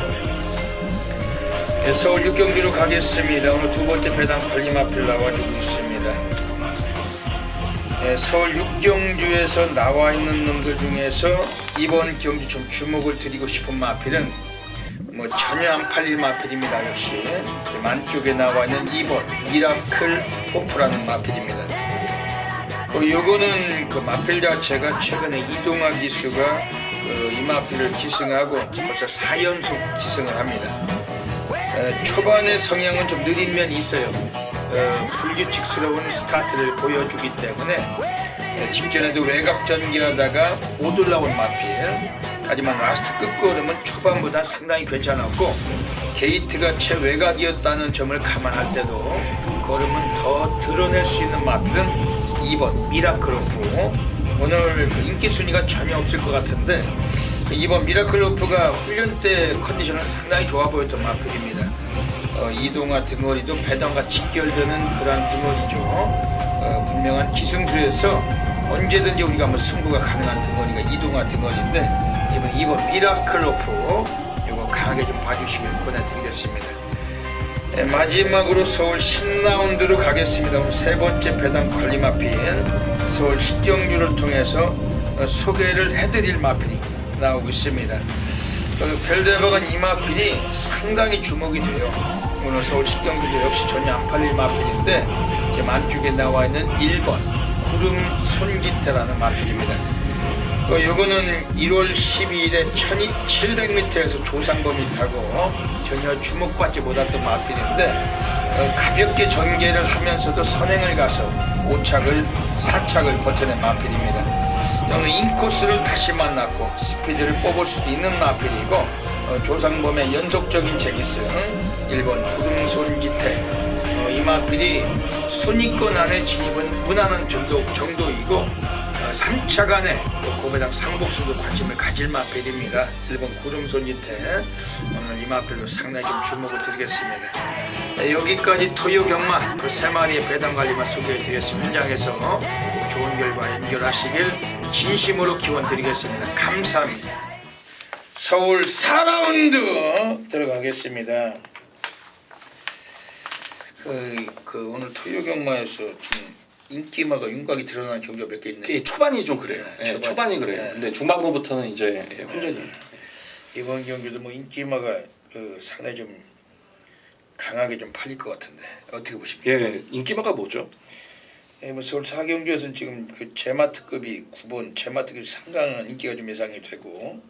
네, 서울 육경주로 가겠습니다. 오늘 두 번째 배당 관림 앞을 나와주고 있습니다. 네, 서울 육경주에서 나와 있는 놈들 중에서 이번 경주 좀 주목을 드리고 싶은 마필은 뭐 전혀 안 팔릴 마필입니다. 역시 만쪽에 나와 있는 2번 미라클 호프라는 마필입니다. 요거는 그 마필 자체가 최근에 이동화 기수가 이 마필을 기승하고 벌써 4연속 기승을 합니다. 초반의 성향은 좀 느린 면이 있어요. 불규칙스러운 스타트를 보여주기 때문에 직전에도 외곽 전개하다가 못 올라온 마필. 하지만 라스트 끝걸음은 초반보다 상당히 괜찮았고 게이트가 최외곽이었다는 점을 감안할 때도 걸음은 더 드러낼 수 있는 마필은 2번 미라클로프. 오늘 그 인기 순위가 전혀 없을 것 같은데 2번 미라클로프가 훈련 때 컨디션은 상당히 좋아 보였던 마필입니다. 이동화 등거리도 배당과 직결되는 그런 등거리죠. 분명한 기승수에서 언제든지 우리가 뭐 승부가 가능한 등거리가 이동화 등거리인데 이번 2번 미라클로프 이거 강하게 좀 봐주시길 권해드리겠습니다. 네, 마지막으로 서울 10라운드로 가겠습니다. 오늘 세 번째 배당 관리 마필 서울 식경주를 통해서 소개를 해드릴 마필이 나오고 있습니다. 별대박은 이 마필이 상당히 주목이 돼요. 오늘 서울 식경주도 역시 전혀 안 팔릴 마필인데 제 만쪽에 나와 있는 1번 구름 손기태라는 마필입니다. 요거는 1월 12일에 1700m에서 조상범이 타고 전혀 주목받지 못했던 마필인데 가볍게 전개를 하면서도 선행을 가서 5착을 4착을 버텨낸 마필입니다. 오늘 인코스를 다시 만났고 스피드를 뽑을 수도 있는 마필이고 조상범의 연속적인 재기승 1번 구름손지태 이 마필이 순위권 안에 진입은 무난한 정도이고 3차 간에 고배당 상복수도 관심을 가질 마필입니다. 1번 구름손지태 오늘 이 마필도 상당히 좀 주목을 드리겠습니다. 여기까지 토요 경마 그 세 마리의 배당 관리만 소개해 드리겠습니다. 현장에서 좋은 결과 연결하시길 진심으로 기원 드리겠습니다. 감사합니다. 서울 4라운드 들어가겠습니다. 오늘 토요 경마에서 좀 인기마가 윤곽이 드러나는 경기가 몇 개 있네요. 초반이 좀 그래요. 네, 초반이 그래요. 네. 근데 중반부부터는 이제 혼전이에요. 이번 경기도 뭐 인기마가 상당히 좀 강하게 좀 팔릴 것 같은데 어떻게 보십니까? 예, 인기마가 뭐죠? 뭐 서울 4경주에서는 지금 그 제마트급이 9번 제마트급이 상당한 인기가 좀 예상이 되고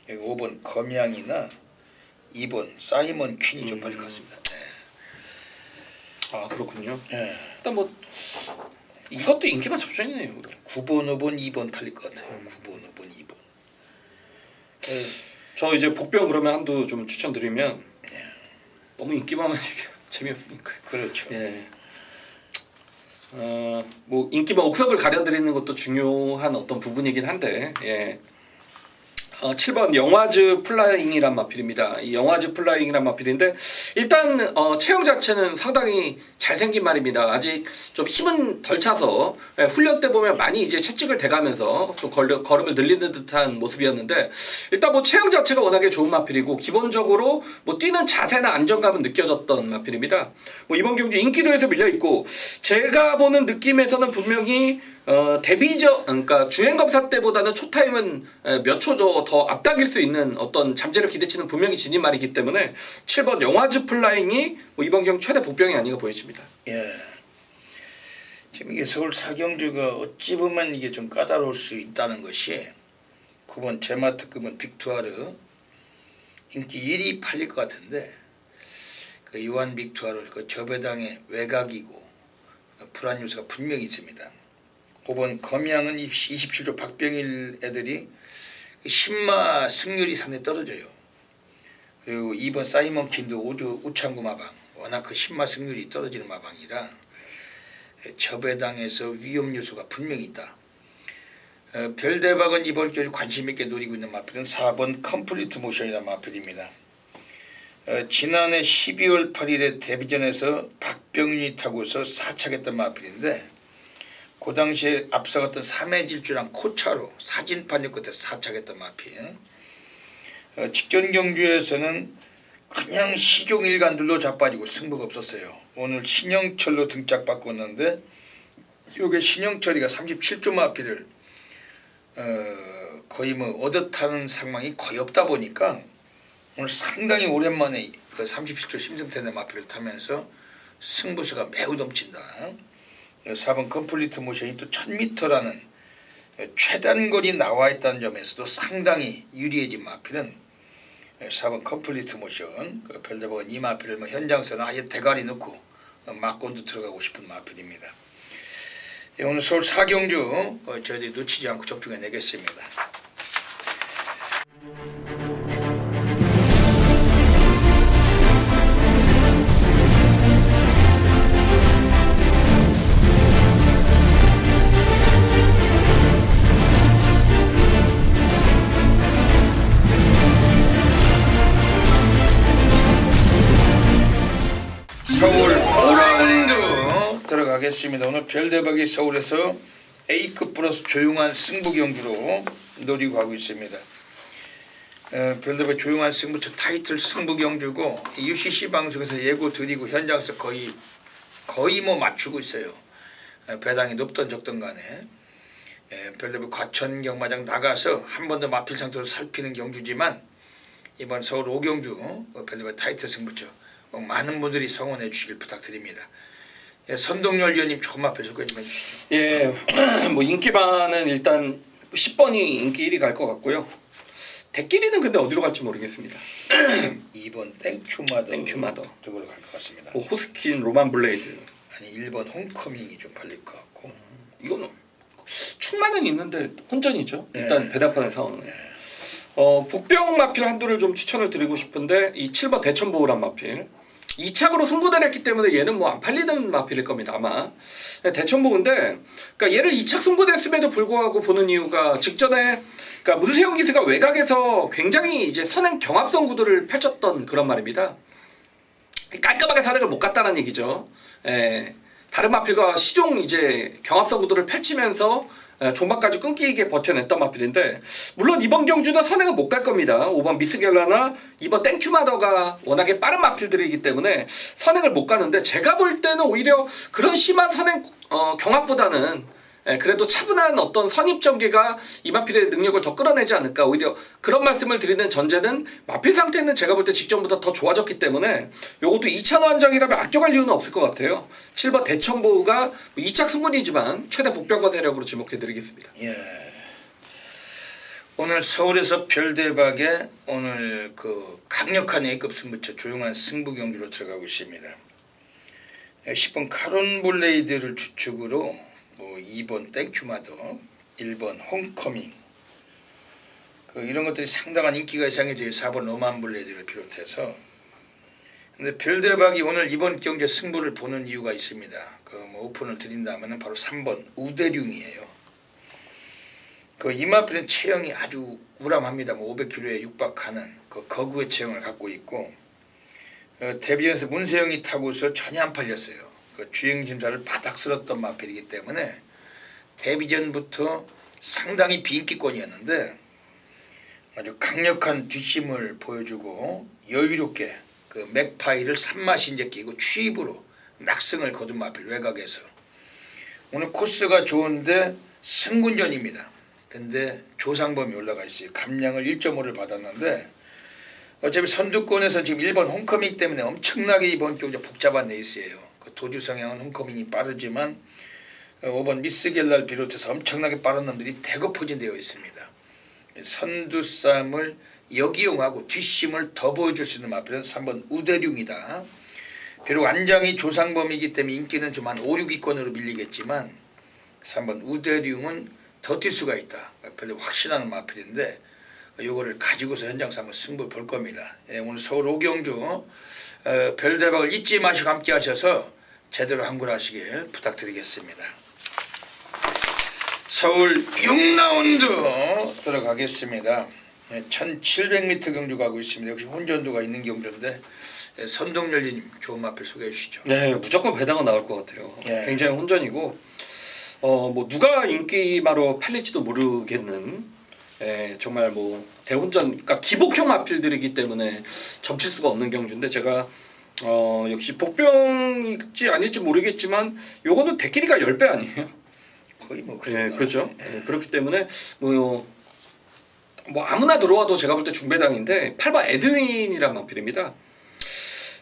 5번 검양이나 2번 사이먼 퀸이 좀 팔릴 것 같습니다. 아 그렇군요. 네. 일단 뭐 이것도 인기만 접전이네요. 9번, 5번, 2번 팔릴 것 같아요. 9번, 5번, 2번. 저 이제 복병 그러면 한두 좀 추천드리면 너무 인기만 재미없으니까. 그렇죠. 예. 뭐 인기만 옥석을 가려드리는 것도 중요한 어떤 부분이긴 한데, 예. 7번 영화즈 플라잉이란 마필입니다. 이 영화즈 플라잉이란 마필인데 일단 체형 자체는 상당히 잘생긴 말입니다. 아직 좀 힘은 덜 차서 훈련 때 보면 많이 이제 채찍을 대가면서 좀 걸음을 늘리는 듯한 모습이었는데 일단 뭐 체형 자체가 워낙에 좋은 마필이고 기본적으로 뭐 뛰는 자세나 안정감은 느껴졌던 마필입니다. 뭐 이번 경기 인기도에서 밀려 있고 제가 보는 느낌에서는 분명히 그러니까 주행 검사 때보다는 초 타임은 몇 초 더 앞당길 수 있는 어떤 잠재력 기대치는 분명히 지닌 말이기 때문에 7번 영화즈 플라잉이 뭐 이번 경기 최대 복병이 아닌가 보여집니다. 예. 지금 이게 서울 4경주가 어찌 보면 이게 좀 까다로울 수 있다는 것이 9번 제마트급은 빅투아르 인기 1위 팔릴 것 같은데 그 요한 빅투아르 그 저배당의 외곽이고 불안 요소가 분명히 있습니다. 5번 검양은 27조 박병일 애들이 10마 승률이 상당히 떨어져요. 그리고 2번 사이먼 킨도 우창구 마방 워낙 그 10마 승률이 떨어지는 마방이라 저배당에서 위험 요소가 분명히 있다. 별대박은 이번 주에 관심 있게 노리고 있는 마필은 4번 컴플리트 모션이라는 마필입니다. 지난해 12월 8일에 데뷔전에서 박병윤이 타고서 4착했던 마필인데 그 당시에 앞서갔던 3회 질주랑 코차로 사진 판정 끝에 4착했던 마필. 직전 경주에서는 그냥 시종 일관들로 자빠지고 승부가 없었어요. 오늘 신영철로 등짝 바꿨는데 요게 신영철이가 37조 마피를 거의 뭐 얻어타는 상황이 거의 없다 보니까 오늘 상당히 오랜만에 그 37조 심승태네 마피를 타면서 승부수가 매우 넘친다. 4번 컴플리트 모션이 또 1000m라는 최단거리 나와 있다는 점에서도 상당히 유리해진 마필은 4번 컴플리트 모션. 별대박은 이 마필을 뭐 현장에서는 아예 대가리 넣고 막곤도 들어가고 싶은 마필입니다. 오늘 서울 4경주 저희들이 놓치지 않고 적중해 내겠습니다. 서울 5라운드 들어가겠습니다. 오늘 별대박이 서울에서 A급 플러스 조용한 승부 경주로 노리고 가고 있습니다. 별대박 조용한 승부처 타이틀 승부 경주고 UCC 방송에서 예고 드리고 현장에서 거의 뭐 맞추고 있어요. 배당이 높던 적던 간에 별대박 과천 경마장 나가서 한 번 더 마필 상태로 살피는 경주지만 이번 서울 5경주 별대박 타이틀 승부처 많은 분들이 성원해 주시길 부탁드립니다. 선동열 위원님 조금 앞에 소개 좀 해주시죠. 예, 뭐 인기반은 일단 10번이 인기 1위 갈 것 같고요. 대끼리는 근데 어디로 갈지 모르겠습니다. 2번 땡큐마더 쪽으로 갈 것 같습니다. 호스킨 로만 블레이드. 아니 1번 홈커밍이 좀 팔릴 것 같고. 이거는 충만은 있는데 혼전이죠. 일단 네. 배당판의 상황은. 복병 마필 한두를 좀 추천을 드리고 싶은데 이 7번 대천보우란 마필 2착으로 승부대를 했기 때문에 얘는 뭐 안 팔리는 마필일 겁니다 아마. 대천보우인데 그러니까 얘를 2착 승부됐음에도 불구하고 보는 이유가 직전에 그러니까 문세영 기수가 외곽에서 굉장히 이제 선행 경합성 구도를 펼쳤던 그런 말입니다. 깔끔하게 선행을 못 갔다는 얘기죠. 다른 마필과 시종 이제 경합성 구도를 펼치면서 종막까지 끊기게 버텨냈던 마필인데 물론 이번 경주는 선행은 못 갈 겁니다. 5번 미스겔라나 2번 땡큐마더가 워낙에 빠른 마필들이기 때문에 선행을 못 가는데 제가 볼 때는 오히려 그런 심한 선행 경합보다는 그래도 차분한 어떤 선입 전개가 이 마필의 능력을 더 끌어내지 않을까. 오히려 그런 말씀을 드리는 전제는 마필 상태는 제가 볼 때 직전보다 더 좋아졌기 때문에 요것도 2차로 한정이라면 아껴갈 이유는 없을 것 같아요. 7번 대천보우가 2착 승군이지만 최대 복병과 세력으로 지목해드리겠습니다. 예. 오늘 서울에서 별대박에 오늘 그 강력한 A급 승부처 조용한 승부 경주로 들어가고 있습니다. 10번 카론 블레이드를 주축으로 2번 땡큐마더, 1번 홈커밍 이런 것들이 상당한 인기가 예상이 돼요. 4번 로만 블레이드를 비롯해서. 근데 별대박이 오늘 이번 경제 승부를 보는 이유가 있습니다. 오픈을 드린다면 바로 3번 우대룡이에요. 이 마필은 체형이 아주 우람합니다. 500kg에 육박하는 거구의 체형을 갖고 있고 데뷔전에서 문세영이 타고서 전혀 안 팔렸어요. 주행심사를 바닥 쓸었던 마필이기 때문에 데뷔전부터 상당히 비인기권이었는데 아주 강력한 뒷심을 보여주고 여유롭게 맥파이를 산마신제 끼고 취입으로 낙승을 거둔 마필 외곽에서. 오늘 코스가 좋은데 승군전입니다. 근데 조상범이 올라가 있어요. 감량을 1.5를 받았는데 어차피 선두권에서 지금 1번 홈커밍 때문에 엄청나게 이번 경기 복잡한 레이스예요. 도주 성향은 홈커밍이 빠르지만 5번 미스겔라를 비롯해서 엄청나게 빠른 놈들이 대거 포진되어 있습니다. 선두 싸움을 역이용하고 뒷심을 더 보여줄 수 있는 마필은 3번 우대룡이다. 비록 안장이 조상범이기 때문에 인기는 좀 한 5, 6위권으로 밀리겠지만 3번 우대룡은 더 뛸 수가 있다. 별로 확신하는 마필인데 요거를 가지고서 현장에서 한번 승부 볼 겁니다. 오늘 서울 5경주 별대박을 잊지 마시고 함께 하셔서 제대로 항굴하시길 부탁드리겠습니다. 서울 6라운드 들어가겠습니다. 1700m 경주 가고 있습니다. 역시 혼전도가 있는 경주인데 선동열님 좋은 마필 소개해 주시죠. 네, 무조건 배당은 나올 것 같아요. 예. 굉장히 혼전이고 뭐 누가 인기마로 팔릴지도 모르겠는 정말 뭐 대운전, 그러니까 기복형 마필들이기 때문에 점칠 수가 없는 경주인데 제가 역시 복병일지 아닐지 모르겠지만 요거는 대끼리가 10배 아니에요? 거의 뭐 예, 그렇죠. 예, 그렇기 때문에 뭐 아무나 들어와도 제가 볼 때 중배당인데 8번 에드윈이란 마필입니다.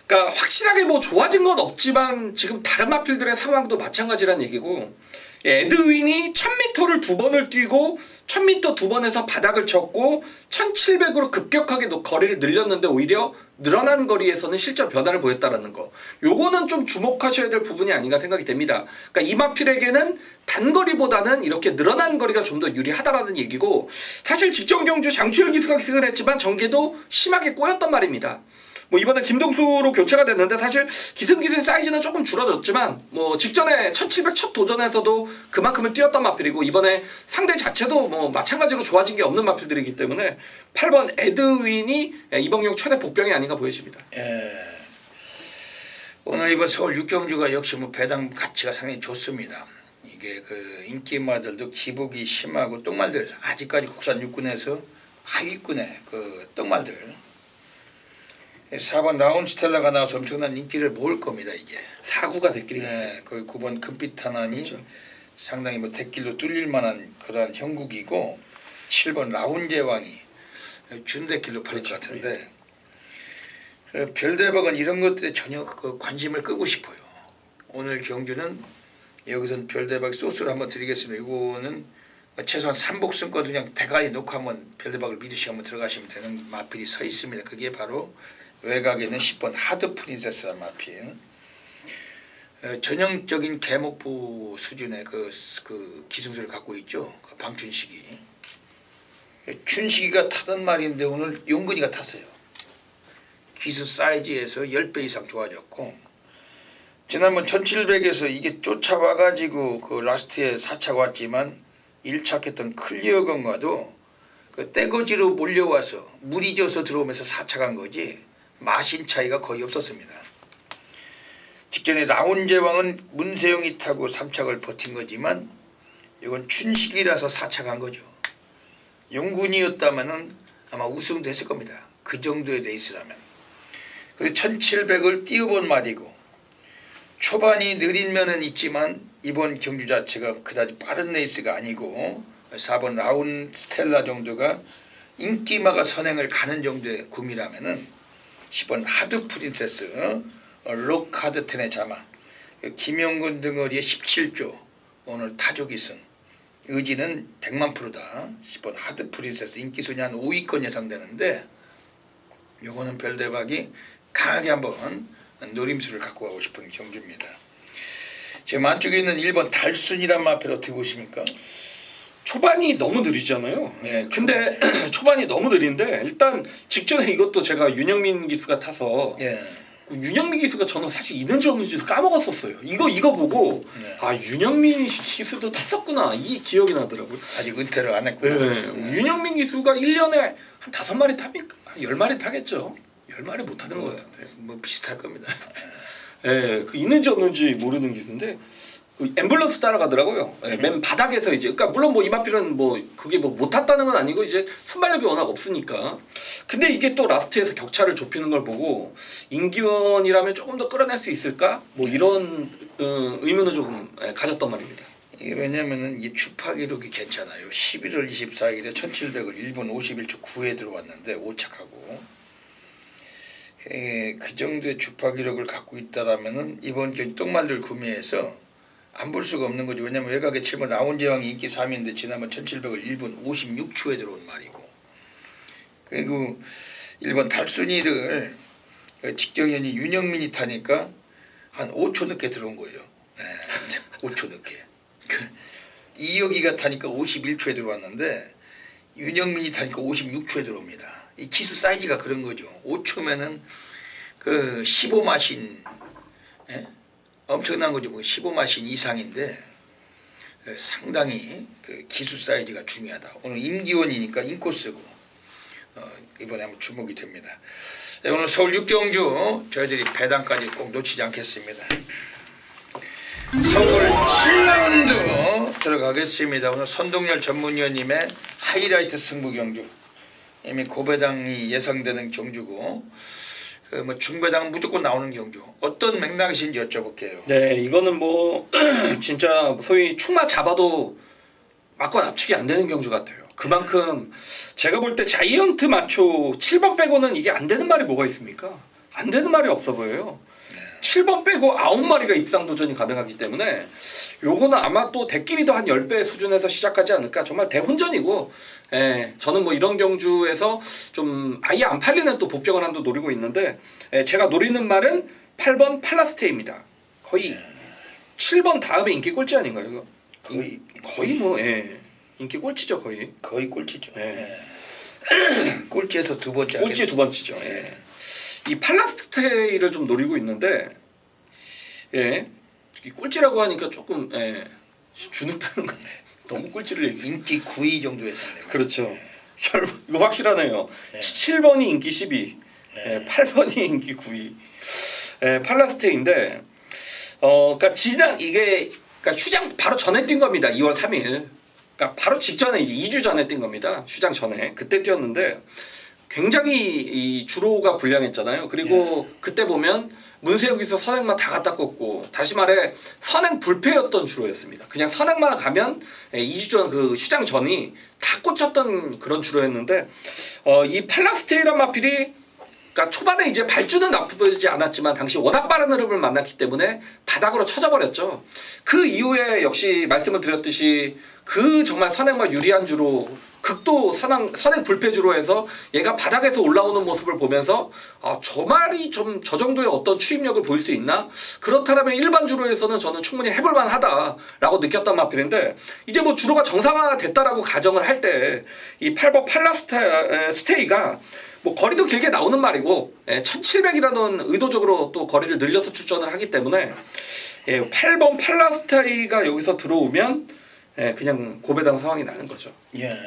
그러니까 확실하게 뭐 좋아진 건 없지만 지금 다른 마필들의 상황도 마찬가지란 얘기고, 에드윈이 1000m를 2번을 뛰고 1000m 2번에서 바닥을 쳤고 1700으로 급격하게 거리를 늘렸는데 오히려 늘어난 거리에서는 실전 변화를 보였다라는 거, 요거는 좀 주목하셔야 될 부분이 아닌가 생각이 됩니다. 그러니까 이 마필에게는 단거리보다는 이렇게 늘어난 거리가 좀 더 유리하다라는 얘기고, 사실 직전 경주 장추열 기수가 기승을 했지만 전개도 심하게 꼬였단 말입니다. 뭐 이번에 김동수로 교체가 됐는데 사실 기승기수의 사이즈는 조금 줄어졌지만 뭐 직전에 1700 첫 도전에서도 그만큼을 뛰었던 마필이고, 이번에 상대 자체도 뭐 마찬가지로 좋아진 게 없는 마필들이기 때문에 8번 에드윈이 이번 경주 최대 복병이 아닌가 보여집니다. 예. 오늘 이번 서울 6경주가 역시 뭐 배당 가치가 상당히 좋습니다. 이게 그 인기마들도 기복이 심하고 똥말들, 아직까지 국산 육군에서 하위군의 그 똥말들, 4번 라운 스텔라가 나와서 엄청난 인기를 모을 겁니다. 이게 4구가 대끼리 네, 그 9번 금빛 하나니 그렇죠. 상당히 뭐 대길로 뚫릴 만한 그러한 형국이고, 7번 라운 제왕이 준대길로 팔릴 것 같은데, 별대박은 이런 것들에 전혀 그 관심을 끄고 싶어요. 오늘 경주는 여기선 별대박 소스를 한번 드리겠습니다. 이거는 최소한 3복승권 그냥 대가리 놓고 한번 별대박을 믿으시고 한번 들어가시면 되는 마필이 서 있습니다. 그게 바로 외곽에는 10번 하드 프린세스라는 마필. 전형적인 개목부 수준의 그 기승술을 갖고 있죠. 그 방춘식이. 춘식이가 타던 말인데 오늘 용근이가 탔어요. 기수 사이즈에서 10배 이상 좋아졌고, 지난번 1700에서 이게 쫓아와가지고 그 라스트에 4차가 왔지만 1차 했던 클리어건과도 그 떼거지로 몰려와서 물이 져서 들어오면서 4차 간 거지 마신 차이가 거의 없었습니다. 직전에 라운 제왕은 문세영이 타고 3착을 버틴 거지만 이건 춘식이라서 4차 간 거죠. 용군이었다면 아마 우승도 했을 겁니다. 그 정도의 레이스라면. 그리고 1700을 뛰어본 말이고, 초반이 느린 면은 있지만 이번 경주 자체가 그다지 빠른 레이스가 아니고 4번 라운 스텔라 정도가 인기마가 선행을 가는 정도의 구미라면은 10번 하드 프린세스 록하드 텐의 자마, 김용근 등어리의 17조 오늘 타조기 승, 의지는 100만 프로다. 10번 하드 프린세스 인기순위 한 5위권 예상되는데, 요거는 별대박이 강하게 한번 노림수를 갖고 가고 싶은 경주입니다. 지금 안쪽에 있는 1번 달순이란 마필 어떻게 보십니까? 초반이 너무 느리잖아요. 네, 근데 초반이 너무 느린데, 일단 직전에 이것도 제가 윤영민 기수가 타서 그 윤영민 기수가 저는 사실 있는지 없는지 까먹었었어요. 이거 보고 아, 윤영민 기수도 탔었구나, 이 기억이 나더라고요. 아직 은퇴를 안 했고요. 윤영민 기수가 1년에 한 5마리 탑니까? 한 10마리 타겠죠. 10마리 못 타는 것 같은데. 뭐 비슷할 겁니다. 그 있는지 없는지 모르는 기수인데 그 앰뷸런스 따라가더라고요. 맨 바닥에서 이제, 그러니까 물론 뭐 이마필은 뭐 그게 뭐 못 탔다는 건 아니고 이제 순발력이 워낙 없으니까. 근데 이게 또 라스트에서 격차를 좁히는 걸 보고 임기원이라면 조금 더 끌어낼 수 있을까? 뭐 이런 의문을 조금 가졌단 말입니다. 이게 왜냐면은 이 주파 기록이 괜찮아요. 11월 24일에 1700을 1분 51초 9에 들어왔는데 5착하고, 그 정도의 주파 기록을 갖고 있다라면은 이번 경기 똥말들 구매해서 안 볼 수가 없는 거죠. 왜냐면 외곽에 7번 라운 제왕이 인기 3위인데 지난번 1700을 1분 56초에 들어온 말이고, 그리고 1번 달순이를 직경연이 윤영민이 타니까 한 5초 늦게 들어온 거예요. 5초 늦게. 이혁이가 타니까 51초에 들어왔는데 윤영민이 타니까 56초에 들어옵니다. 이 기수 사이즈가 그런 거죠. 5초면은 그 15마신, 엄청난 거죠. 뭐 15마신 이상인데 상당히 그 기수 사이즈가 중요하다. 오늘 임기원이니까 인코스고 이번에 한번 주목이 됩니다. 오늘 서울 6경주 저희들이 배당까지 꼭 놓치지 않겠습니다. 서울 7라운드 들어가겠습니다. 오늘 선동열 전문위원님의 하이라이트 승부 경주, 이미 고배당이 예상되는 경주고 뭐 중배당은 무조건 나오는 경주. 어떤 맥락이신지 여쭤볼게요. 네, 이거는 뭐 진짜 소위 축마 잡아도 맞건 압축이 안 되는 경주 같아요. 그만큼 제가 볼 때 자이언트 마초 7번 빼고는 이게 안 되는 말이 뭐가 있습니까? 안 되는 말이 없어 보여요. 7번 빼고 9마리가 입상 도전이 가능하기 때문에 요거는 아마 또 대끼리도 한 10배 수준에서 시작하지 않을까. 정말 대혼전이고, 저는 뭐 이런 경주에서 좀 아예 안 팔리는 또 복병을 한도 노리고 있는데, 제가 노리는 말은 8번 팔라스테입니다. 거의 7번 다음에 인기 꼴찌 아닌가요? 이거? 거의 뭐 인기 꼴찌죠. 거의 꼴찌죠. 예. 꼴찌에서 두 번째. 꼴찌 두 번째죠. 예. 이 팔라스테이를 좀 노리고 있는데, 이 꼴찌라고 하니까 조금 주눅 드는 거. 너무 꼴찌를 얘기. 인기 9위 정도에서. 그렇죠. 이거 확실하네요. 7번이 인기 10위, 8번이 인기 9위. 팔라스테이인데, 그러니까 그러니까 휴장 바로 전에 뛴 겁니다. 2월 3일. 그러니까 바로 직전에 이제 2주 전에 뛴 겁니다. 휴장 전에 그때 뛰었는데 굉장히 이 주로가 불량했잖아요. 그리고 그때 보면 문세욱에서 선행만 다 갖다 꽂고, 다시 말해 선행 불패였던 주로였습니다. 그냥 선행만 가면 2주 전 그 휴장 전이 다 꽂혔던 그런 주로였는데, 이 팔라스테이란 마필이 그러니까 초반에 이제 발주는 나쁘지 않았지만 당시 워낙 빠른 흐름을 만났기 때문에 바닥으로 쳐져버렸죠. 그 이후에 역시 말씀을 드렸듯이 그 정말 선행만 유리한 주로 극도 선행 불패주로 해서 얘가 바닥에서 올라오는 모습을 보면서 저 말이 좀 저 정도의 어떤 추임력을 보일 수 있나? 그렇다면 일반 주로에서는 저는 충분히 해볼만 하다라고 느꼈단 마필인데, 이제 뭐 주로가 정상화 됐다라고 가정을 할 때 이 8번 팔라스테이가 뭐 거리도 길게 나오는 말이고 1700이라는 의도적으로 또 거리를 늘려서 출전을 하기 때문에 8번 팔라스테이가 여기서 들어오면 그냥 고배당 상황이 나는 거죠. 예.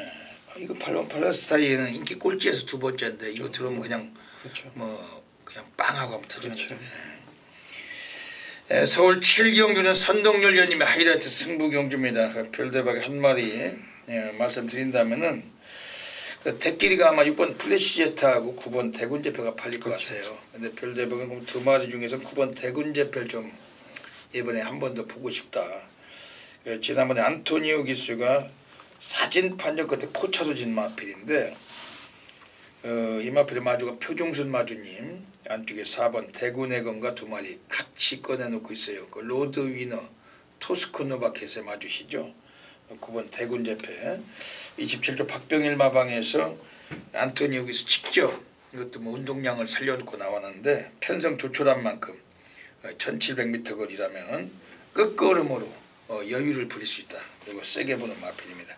이거 8번 팔라스타이는 인기 꼴찌에서 두 번째인데 이거 들어오면 그냥 그렇죠. 뭐 그냥 빵하고 한번 터집니다. 그렇죠. 서울 7경주는 선동열 연님의 하이라이트 승부 경주입니다. 그 별대박의 한 마리 말씀드린다면은 그 대끼리가 아마 6번 플래시제트하고 9번 대군제표가 팔릴 것 같아요. 근데 별대박은 그럼 두 마리 중에서 9번 대군제표를 좀 이번에 한 번 더 보고 싶다. 지난번에 안토니오 기수가 사진 판정 끝에 코쳐도진 마필인데, 이 마필의 마주가 표종순 마주님, 안쪽에 4번 대구내건과 두 마리 같이 꺼내놓고 있어요. 그 로드 위너 토스코노바켓의 마주시죠. 9번 대군제패 27조 박병일 마방에서 안토니오 기수 직접 이것도 뭐 운동량을 살려놓고 나왔는데 편성 조촐한 만큼 1700m 거리라면 끝걸음으로 여유를 부릴 수 있다. 그리고 세게 보는 마필입니다.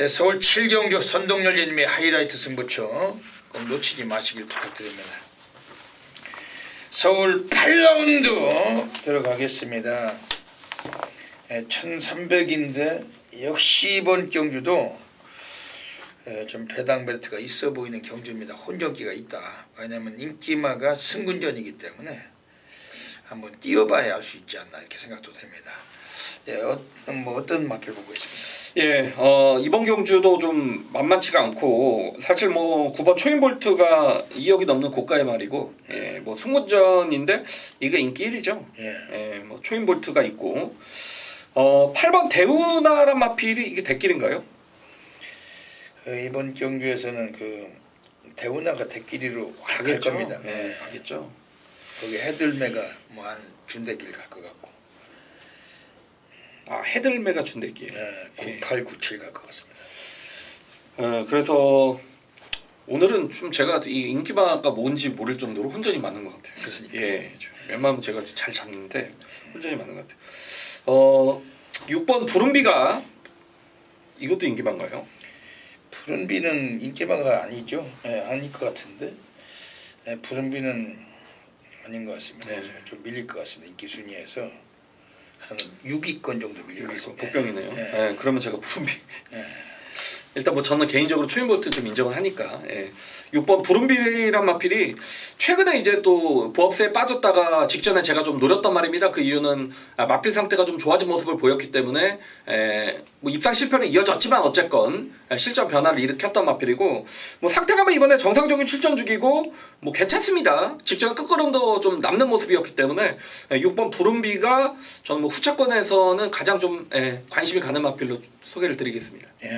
서울 7경주 선동열 예님의 하이라이트 승부처 꼭 놓치지 마시길 부탁드립니다. 서울 8라운드 들어가겠습니다. 1300인데 역시 이번 경주도 좀 배당 벨트가 있어 보이는 경주입니다. 혼전기가 있다. 왜냐하면 인기마가 승군전이기 때문에 한번 뛰어봐야 알 수 있지 않나 이렇게 생각도 됩니다. 뭐 어떤 마필 보고 있습니다. 이번 경주도 좀 만만치가 않고, 사실 뭐 9번 초인볼트가 2억이 넘는 고가의 말이고, 뭐 승무전인데 이게 인기 1위죠. 뭐 초인볼트가 있고, 8번 대우나란 마필이 이게 대길인가요? 이번 경주에서는 그 대우나가 대끼리로 갈 겁니다. 하겠죠. 거기 헤들매가 뭐 한 준대길 갈 것 같고. 헤들매가 준대길. 98, 97 갈 것 같습니다. 그래서 오늘은 좀 제가 이 인기마가 뭔지 모를 정도로 혼전이 많은 것 같아요. 그러니까. 웬만하면 제가 잘 잡는데 혼전이 많은 것 같아요. 6번 부름비가 이것도 인기마인가요? 푸른비는 인기마가 아니죠. 아닐 것 같은데. 푸른비는 아닌 것 같습니다. 좀 밀릴 것 같습니다. 인기 순위에서 한 6위권 정도 밀릴 것 같습니다. 복병이네요. 그러면 제가 부름비 일단 뭐 저는 개인적으로 초인볼트 좀 인정을 하니까. 예. 6번 부름비란 마필이 최근에 이제 또 보합세에 빠졌다가 직전에 제가 좀 노렸단 말입니다. 그 이유는 마필 상태가 좀 좋아진 모습을 보였기 때문에 뭐 입상 실패는 이어졌지만 어쨌건 실전 변화를 일으켰던 마필이고, 뭐 상태감은 이번에 정상적인 출전 중이고 뭐 괜찮습니다. 직전 끝걸음도 좀 남는 모습이었기 때문에 6번 부름비가 저는 뭐 후차권에서는 가장 좀 관심이 가는 마필로 소개를 드리겠습니다. 예.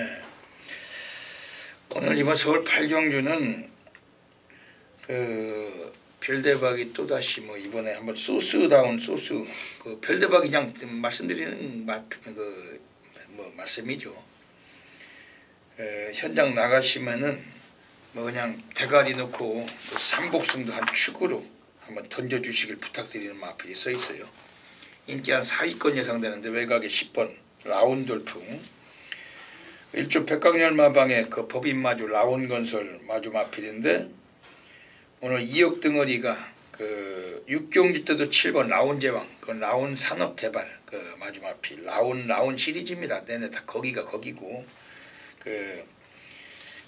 오늘 이번 서울 8경주는 그 별대박이 또 다시 뭐 이번에 한번 소스다운 소스 그 별대박이 그냥 말씀드리는 말씀이죠. 현장 나가시면은 뭐 그냥 대가리 넣고 그 삼복승도 한 축으로 한번 던져주시길 부탁드리는 마필이 써 있어요. 인기 한 4위권 예상되는데 외곽에 10번 라운돌풍. 1조 백강렬 마방의 그 법인마주 라온건설 마주 마필인데 오늘 2억 덩어리가 그 6경주 때도 7번 라온제왕 그 라온 산업개발 그 마주 마필 라온 시리즈입니다. 내내 다 거기가 거기고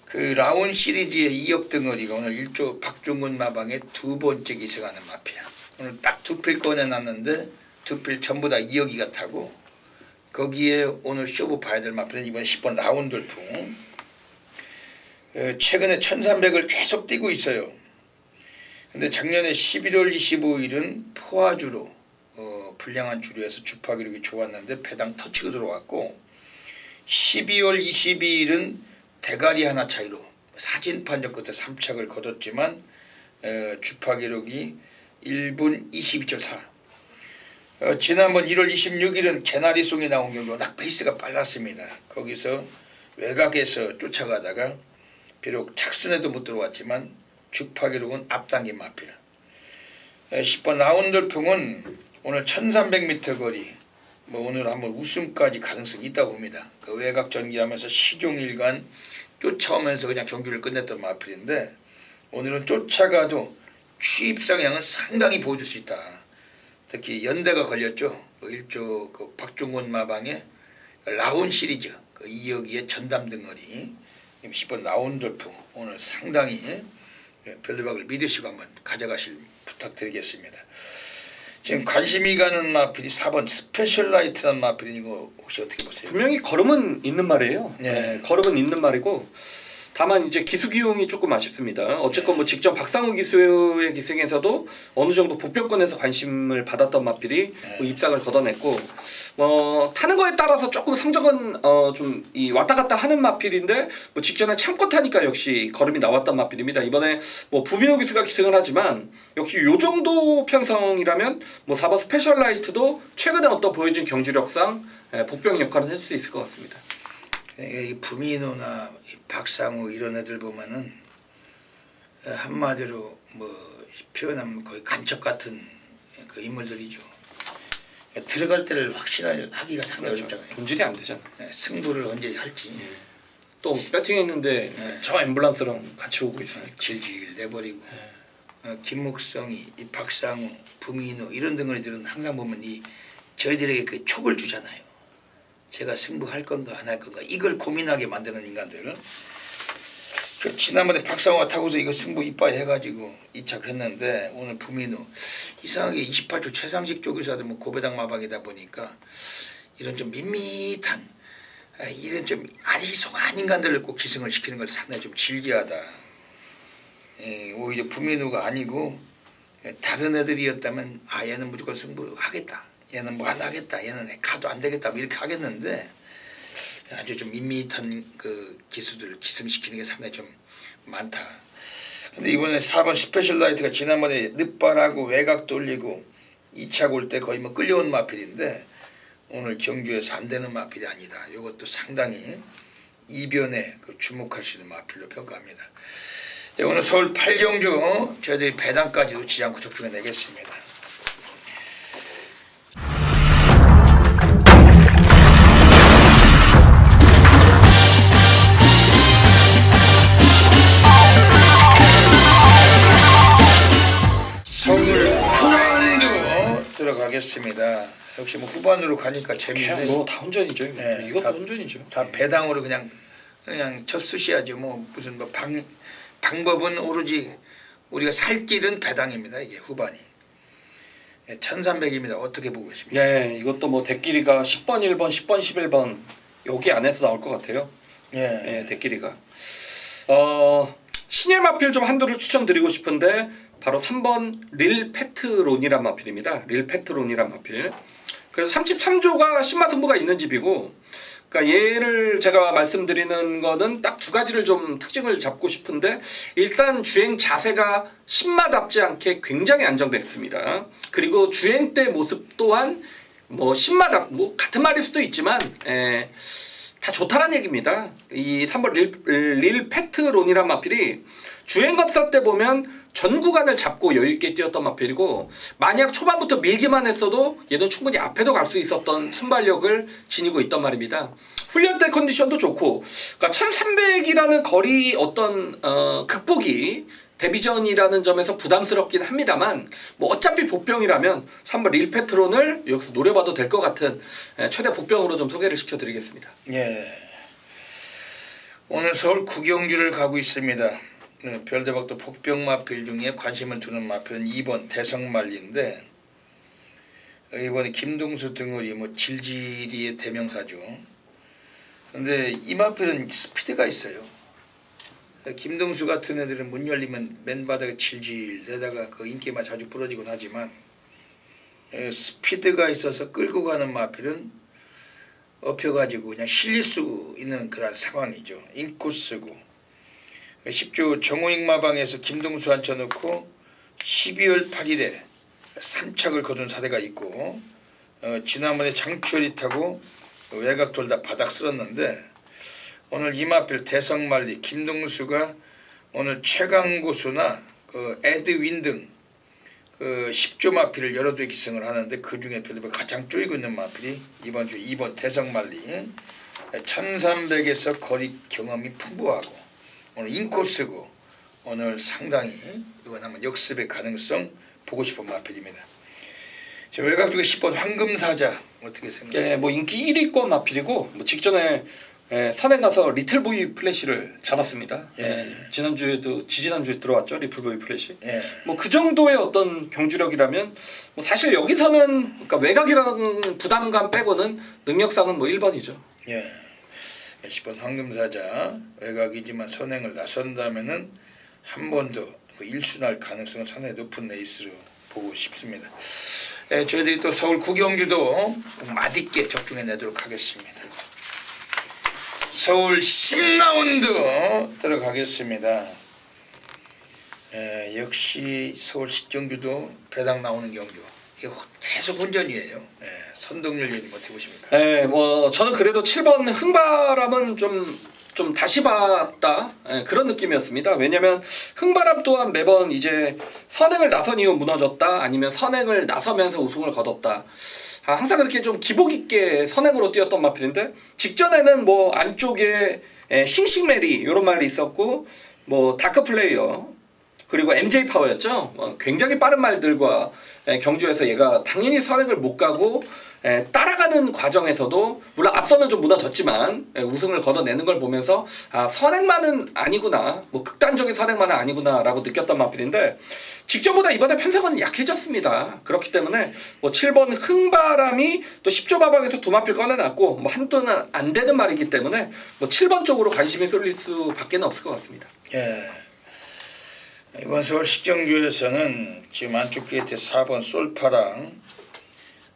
그 라온 시리즈의 2억 덩어리가 오늘 1조 박종근 마방의 두 번째 기승하는 마피아. 오늘 딱 두 필 꺼내놨는데 두 필 전부 다 2억이가 타고 거기에 오늘 쇼부 봐야 될 마필은 이번 10번 라운돌풍. 최근에 1300을 계속 뛰고 있어요. 근데 작년에 11월 25일은 포화주로 불량한 주류에서 주파 기록이 좋았는데 배당 터치고 들어왔고 12월 22일은 대가리 하나 차이로 사진판정 끝에 3착을 거뒀지만 주파 기록이 1분 22초 4. 지난번 1월 26일은 개나리송이 나온 경우 워낙 페이스가 빨랐습니다. 거기서 외곽에서 쫓아가다가 비록 착순에도 못 들어왔지만 주파 기록은 앞당긴 마피아. 10번 라운돌풍은 오늘 1300m 거리 뭐 오늘 한번 우승까지 가능성이 있다고 봅니다. 그 외곽 전개하면서 시종일관 쫓아오면서 그냥 경주를 끝냈던 마필인데 오늘은 쫓아가도 취입상향은 상당히 보여줄 수 있다. 특히 연대가 걸렸죠. 그 1조 그 박종곤 마방의 라운 시리즈 그 2억이의 전담 덩어리 10번 라운돌풍 오늘 상당히 별대박을 믿으시고 한번 가져가실 부탁드리겠습니다. 지금 관심이 가는 마필이 4번 스페셜라이트라는 마필이 이거 혹시 어떻게 보세요? 분명히 걸음은 있는 말이에요. 네. 걸음은 있는 말이고 다만 이제 기수 기용이 조금 아쉽습니다. 어쨌건 뭐 직전 박상우 기수의 기승에서도 어느 정도 보편권에서 관심을 받았던 마필이 뭐 입상을 걷어냈고 타는 거에 따라서 조금 성적은 좀 이 왔다 갔다 하는 마필인데 뭐 직전에 참고 타니까 역시 걸음이 나왔던 마필입니다. 이번에 뭐 부민호 기수가 기승을 하지만 역시 요 정도 편성이라면 뭐 4번 스페셜라이트도 최근에 어떤 보여준 경주력상 복병 역할은 해줄 수 있을 것 같습니다. 이 부민호나 박상우 이런 애들 보면은 한마디로 뭐 표현하면 거의 간첩 같은 그 인물들이죠. 들어갈 때를 확신하기가 상당히 어렵잖아요. 본질이 안 되잖아. 승부를 언제 할지. 또 배팅했는데 저 앰뷸런스랑 같이 오고 있어요. 질질 내버리고. 김목성이, 이 박상우, 부민호 이런 덩어리들은 항상 보면 이 저희들에게 그 촉을 주잖아요. 제가 승부할 건가 안 할 건가 이걸 고민하게 만드는 인간들. 그 지난번에 박상우가 타고서 이거 승부 이빠이 해가지고 이착했는데 오늘 부민호 이상하게 28초 최상식 쪽에서도 뭐 고배당 마방이다 보니까 이런 좀 밋밋한 이런 좀 아리송한 인간들을 꼭 기승을 시키는 걸 상당히 좀 즐겨하다. 오히려 부민호가 아니고 다른 애들이었다면 얘는 무조건 승부하겠다. 얘는 뭐 안 하겠다. 얘는 가도 안 되겠다. 뭐 이렇게 하겠는데 아주 좀 밋밋한 그 기수들 기승시키는 게 상당히 좀 많다. 근데 이번에 4번 스페셜라이트가 지난번에 늦발하고 외곽 돌리고 2차 골 때 거의 뭐 끌려온 마필인데 오늘 경주에서 안 되는 마필이 아니다. 이것도 상당히 이변에 그 주목할 수 있는 마필로 평가합니다. 오늘 서울 8경주 저희들이 배당까지 놓치지 않고 적중해 내겠습니다. 서울 후반도 들어가겠습니다. 역시 뭐 후반으로 가니까 재밌네. 뭐 다 혼전이죠. 네, 이것도 다, 혼전이죠. 다 배당으로 그냥 그냥 젖수시하죠. 뭐 무슨 뭐 방법은 오로지 우리가 살 길은 배당입니다. 이게 후반이 1300입니다. 어떻게 보고 계십니까? 네, 이것도 뭐 대끼리가 10번 1번 10번 11번 여기 안에서 나올 것 같아요. 네, 대끼리가 신예 마필 좀 한두를 추천드리고 싶은데 바로 3번 릴페트론이란 마필입니다. 릴페트론이란 마필. 그래서 33조가 신마승부가 있는 집이고, 그러니까 얘를 제가 말씀드리는 거는 딱 두 가지를 좀 특징을 잡고 싶은데, 일단 주행 자세가 신마답지 않게 굉장히 안정됐습니다. 그리고 주행 때 모습 또한 뭐 신마답, 뭐 같은 말일 수도 있지만 다 좋다라는 얘기입니다. 이 3번 릴페트론이란 마필이 주행 검사 때 보면 전 구간을 잡고 여유있게 뛰었던 마필이고, 만약 초반부터 밀기만 했어도 얘는 충분히 앞에도 갈 수 있었던 순발력을 지니고 있단 말입니다. 훈련 때 컨디션도 좋고, 그러니까 1300이라는 거리 어떤 극복이 데뷔전이라는 점에서 부담스럽긴 합니다만, 뭐 어차피 복병이라면 3번 릴페트론을 여기서 노려봐도 될 것 같은 최대 복병으로 좀 소개를 시켜드리겠습니다. 예. 오늘 서울 구경주를 가고 있습니다. 별대박도 복병 마필 중에 관심을 두는 마필은 2번 대성말리인데, 이번에 김동수 등을이 뭐 질질이의 대명사죠. 근데 이 마필은 스피드가 있어요. 김동수 같은 애들은 문 열리면 맨바닥에 질질대다가 그 인기만 자주 부러지곤 하지만, 스피드가 있어서 끌고 가는 마필은 엎혀가지고 그냥 실릴 수 있는 그런 상황이죠. 인코스고 10조 정호익 마방에서 김동수 앉혀놓고 12월 8일에 3착을 거둔 사례가 있고, 지난번에 장추열이 타고 외곽 돌다 바닥 쓸었는데, 오늘 이마필 대성말리 김동수가 오늘 최강고수나 그 에드윈 등 그 10조 마필을 여러 대 기승을 하는데, 그 중에 별로 가장 쪼이고 있는 마필이 이번 주 2번 대성말리 1300에서 거리 경험이 풍부하고 오늘 인코스고 오늘 상당히 이건 한번 역습의 가능성 보고 싶은 마필입니다. 외곽 중에 10번 황금사자 어떻게 생각하세요? 예, 뭐 인기 1위권 마필이고, 뭐 직전에 선행 가서 리틀보이 플래시를 잡았습니다. 지난주에도 지지난주에 들어왔죠, 리틀보이 플래시. 뭐 그 정도의 어떤 경주력이라면 뭐 사실 여기서는 그러니까 외곽이라는 부담감 빼고는 능력상은 뭐 1번이죠. 10번 황금사자 외곽이지만 선행을 나선다면은 한 번 더 그 1순할 가능성은 상당히 높은 레이스로 보고 싶습니다. 저희들이 또 서울 구경주도 맛있게 적중해 내도록 하겠습니다. 서울 10라운드 들어가겠습니다. 역시 서울 10경주도 배당 나오는 경주. 이거 계속 혼전이에요. 선동열님 어떻게 보십니까? 뭐 저는 그래도 7번 흥바람은 좀 다시 봤다, 그런 느낌이었습니다. 왜냐면 흥바람 또한 매번 이제 선행을 나선 이후 무너졌다, 아니면 선행을 나서면서 우승을 거뒀다, 항상 그렇게 좀 기복 있게 선행으로 뛰었던 마필인데, 직전에는 뭐 안쪽에 싱싱메리 이런 말이 있었고, 뭐 다크 플레이어 그리고 MJ 파워였죠. 굉장히 빠른 말들과 경주에서 얘가 당연히 선행을 못 가고 따라가는 과정에서도 물론 앞서는 좀 무너졌지만 우승을 걷어내는 걸 보면서 선행만은 아니구나, 뭐 극단적인 선행만은 아니구나라고 느꼈던 마필인데, 직전보다 이번에 편성은 약해졌습니다. 그렇기 때문에 뭐 7번 흥바람이 또 10조 마방에서 두 마필 꺼내놨고, 뭐 한도는 안 되는 말이기 때문에 뭐 7번 쪽으로 관심이 쏠릴 수밖에 없을 것 같습니다. 이번 서울 10경주에서는 지금 안쪽 게이트 4번 솔파랑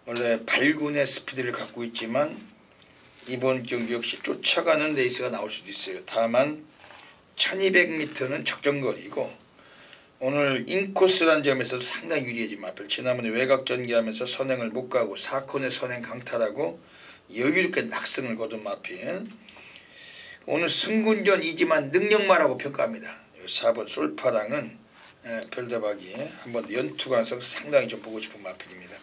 원래 발군의 스피드를 갖고 있지만 이번 경주 역시 쫓아가는 레이스가 나올 수도 있어요. 다만 1200m는 적정거리고 오늘 인코스라는 점에서 상당히 유리해진 마필. 지난번에 외곽 전개하면서 선행을 못 가고 4콘의 선행 강탈하고 여유롭게 낙승을 거둔 마필. 오늘 승군전이지만 능력마라고 평가합니다. 4번 솔파랑은 별다박이 한번 연투 가능성 상당히 좀 보고 싶은 마필입니다.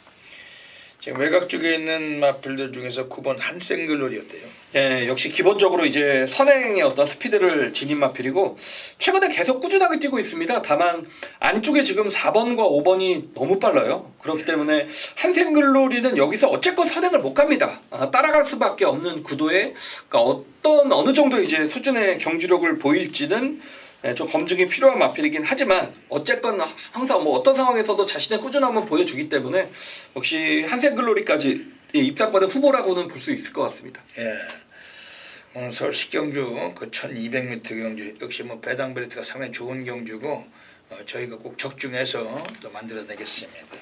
지금 외곽 쪽에 있는 마필들 중에서 9번 한생글놀이 어때요? 네, 역시 기본적으로 이제 선행의 어떤 스피드를 지닌 마필이고 최근에 계속 꾸준하게 뛰고 있습니다. 다만 안쪽에 지금 4번과 5번이 너무 빨라요. 그렇기 때문에 한생글놀이는 여기서 어쨌건 선행을 못 갑니다. 따라갈 수밖에 없는 구도에 그러니까 어느 정도 이제 수준의 경주력을 보일지는 좀 검증이 필요한 마필이긴 하지만 어쨌건 항상 뭐 어떤 상황에서도 자신의 꾸준함을 보여주기 때문에 역시 한생글놀이까지 입상권의 후보라고는 볼 수 있을 것 같습니다. 예. 오늘 서울 식경주 그 1200m 경주 역시 뭐 배당 베르트가 상당히 좋은 경주고 저희가 꼭 적중해서 또 만들어내겠습니다.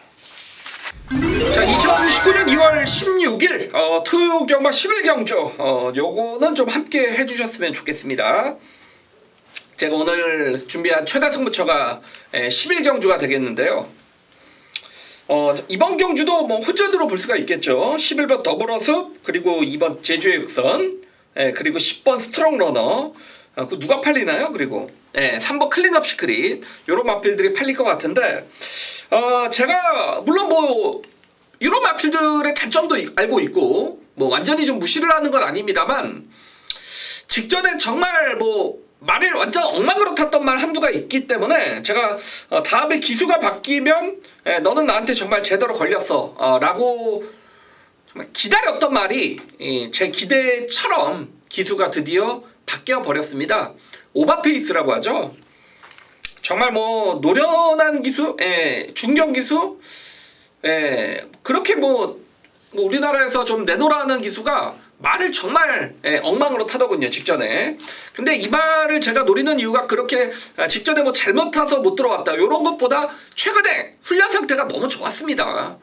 자, 2019년 2월 16일 토요 경마 11경주 요거는 좀 함께 해주셨으면 좋겠습니다. 제가 오늘 준비한 최다 승부처가 11경주가 되겠는데요. 이번 경주도 뭐 호전으로 볼 수가 있겠죠. 11번 더블어습, 그리고 2번 제주의 육선, 그리고 10번 스트롱러너, 그 누가 팔리나요? 그리고 3번 클린업 시크릿, 요런 마필들이 팔릴 것 같은데 제가 물론 뭐 이런 마필들의 단점도 알고 있고 뭐 완전히 좀 무시를 하는 건 아닙니다만 직전에 정말 뭐 말을 완전 엉망으로 탔던 말 한두가 있기 때문에 제가 다음에 기수가 바뀌면 너는 나한테 정말 제대로 걸렸어 라고 정말 기다렸던 말이 제 기대처럼 기수가 드디어 바뀌어 버렸습니다. 오버페이스라고 하죠. 정말 뭐 노련한 기수, 중견 기수, 그렇게 뭐 우리나라에서 좀 내놓으라는 기수가 말을 정말 엉망으로 타더군요, 직전에. 근데 이 말을 제가 노리는 이유가 그렇게 직전에 뭐 잘못 타서 못 들어왔다 이런 것보다 최근에 훈련 상태가 너무 좋았습니다.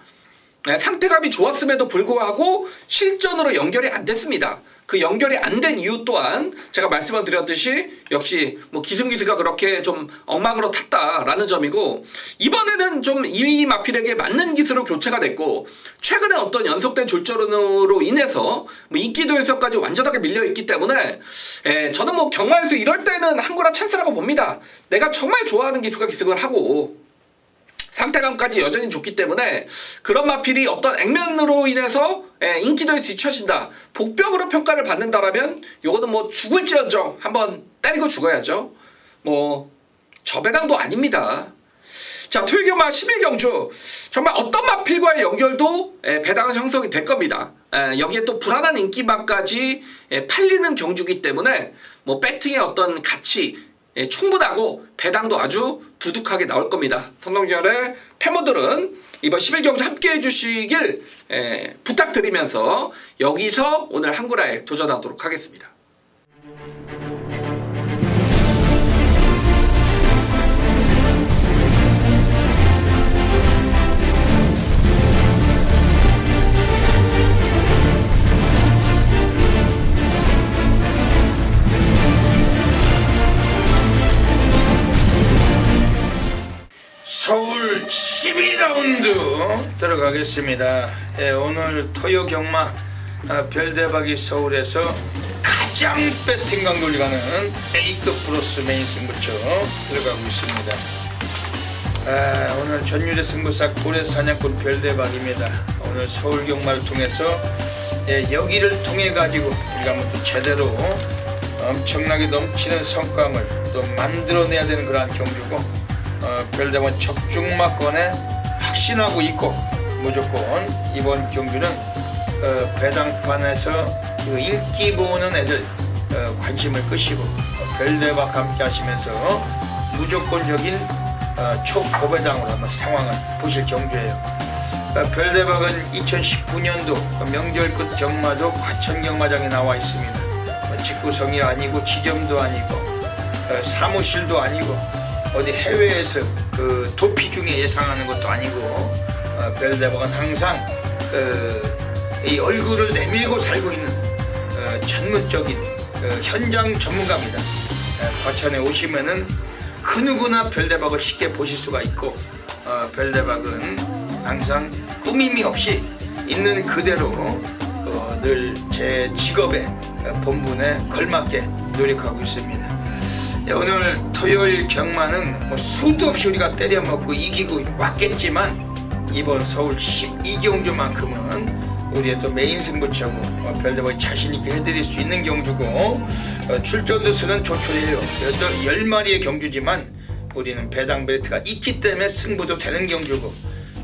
상태감이 좋았음에도 불구하고 실전으로 연결이 안 됐습니다. 그 연결이 안 된 이유 또한 제가 말씀을 드렸듯이 역시 뭐 기승기수가 그렇게 좀 엉망으로 탔다라는 점이고 이번에는 좀 이 마필에게 맞는 기수로 교체가 됐고 최근에 어떤 연속된 졸전으로 인해서 뭐 인기도에서까지 완전하게 밀려있기 때문에 저는 뭐 경마에서 이럴 때는 한구나 찬스라고 봅니다. 내가 정말 좋아하는 기수가 기승을 하고 상태감까지 여전히 좋기 때문에 그런 마필이 어떤 액면으로 인해서 인기도에 뒤처진다, 복병으로 평가를 받는다라면 요거는 뭐 죽을지언정 한번 때리고 죽어야죠. 뭐 저배당도 아닙니다. 자, 토요경마 11경주 정말 어떤 마필과의 연결도 배당은 형성이 될 겁니다. 여기에 또 불안한 인기만까지 팔리는 경주기 때문에 뭐 배팅의 어떤 가치 충분하고 배당도 아주 두둑하게 나올 겁니다. 성동열의 팬분들은 이번 11경주 함께 해주시길 부탁드리면서 여기서 오늘 한구라에 도전하도록 하겠습니다. 서울 12라운드 들어가겠습니다. 오늘 토요 경마 별대박이 서울에서 가장 배팅 강도를 가는 A급 브로스 메인 승부처 들어가고 있습니다. 오늘 전율의 승부사 고래 사냥꾼 별대박입니다. 오늘 서울 경마를 통해서 여기를 통해 가지고 우리가 또 제대로 엄청나게 넘치는 성과를 또 만들어내야 되는 그러한 경주고 별대원 적중마권에 확신하고 있고 무조건 이번 경주는 배당판에서 그 인기 보는 애들 관심을 끄시고 별대박 함께 하시면서 무조건적인 초고배당으로 한번 상황을 보실 경주예요. 별대박은 2019년도 명절 끝 경마도 과천 경마장에 나와 있습니다. 직구성이 아니고 지점도 아니고 사무실도 아니고 어디 해외에서 그 도피 중에 예상하는 것도 아니고 별대박은 항상 이 얼굴을 내밀고 살고 있는 전문적인 현장 전문가입니다. 과천에 오시면은 그 누구나 별대박을 쉽게 보실 수가 있고 별대박은 항상 꾸밈이 없이 있는 그대로 늘 제 직업에 본분에 걸맞게 노력하고 있습니다. 오늘 토요일 경마는 뭐 수도 없이 우리가 때려먹고 이기고 왔겠지만 이번 서울 12경주만큼은 우리의 또 메인 승부처고 별대박이 자신있게 해드릴 수 있는 경주고 출전도 수는 조촐해요. 또 10마리의 경주지만 우리는 배당 베르트가 있기 때문에 승부도 되는 경주고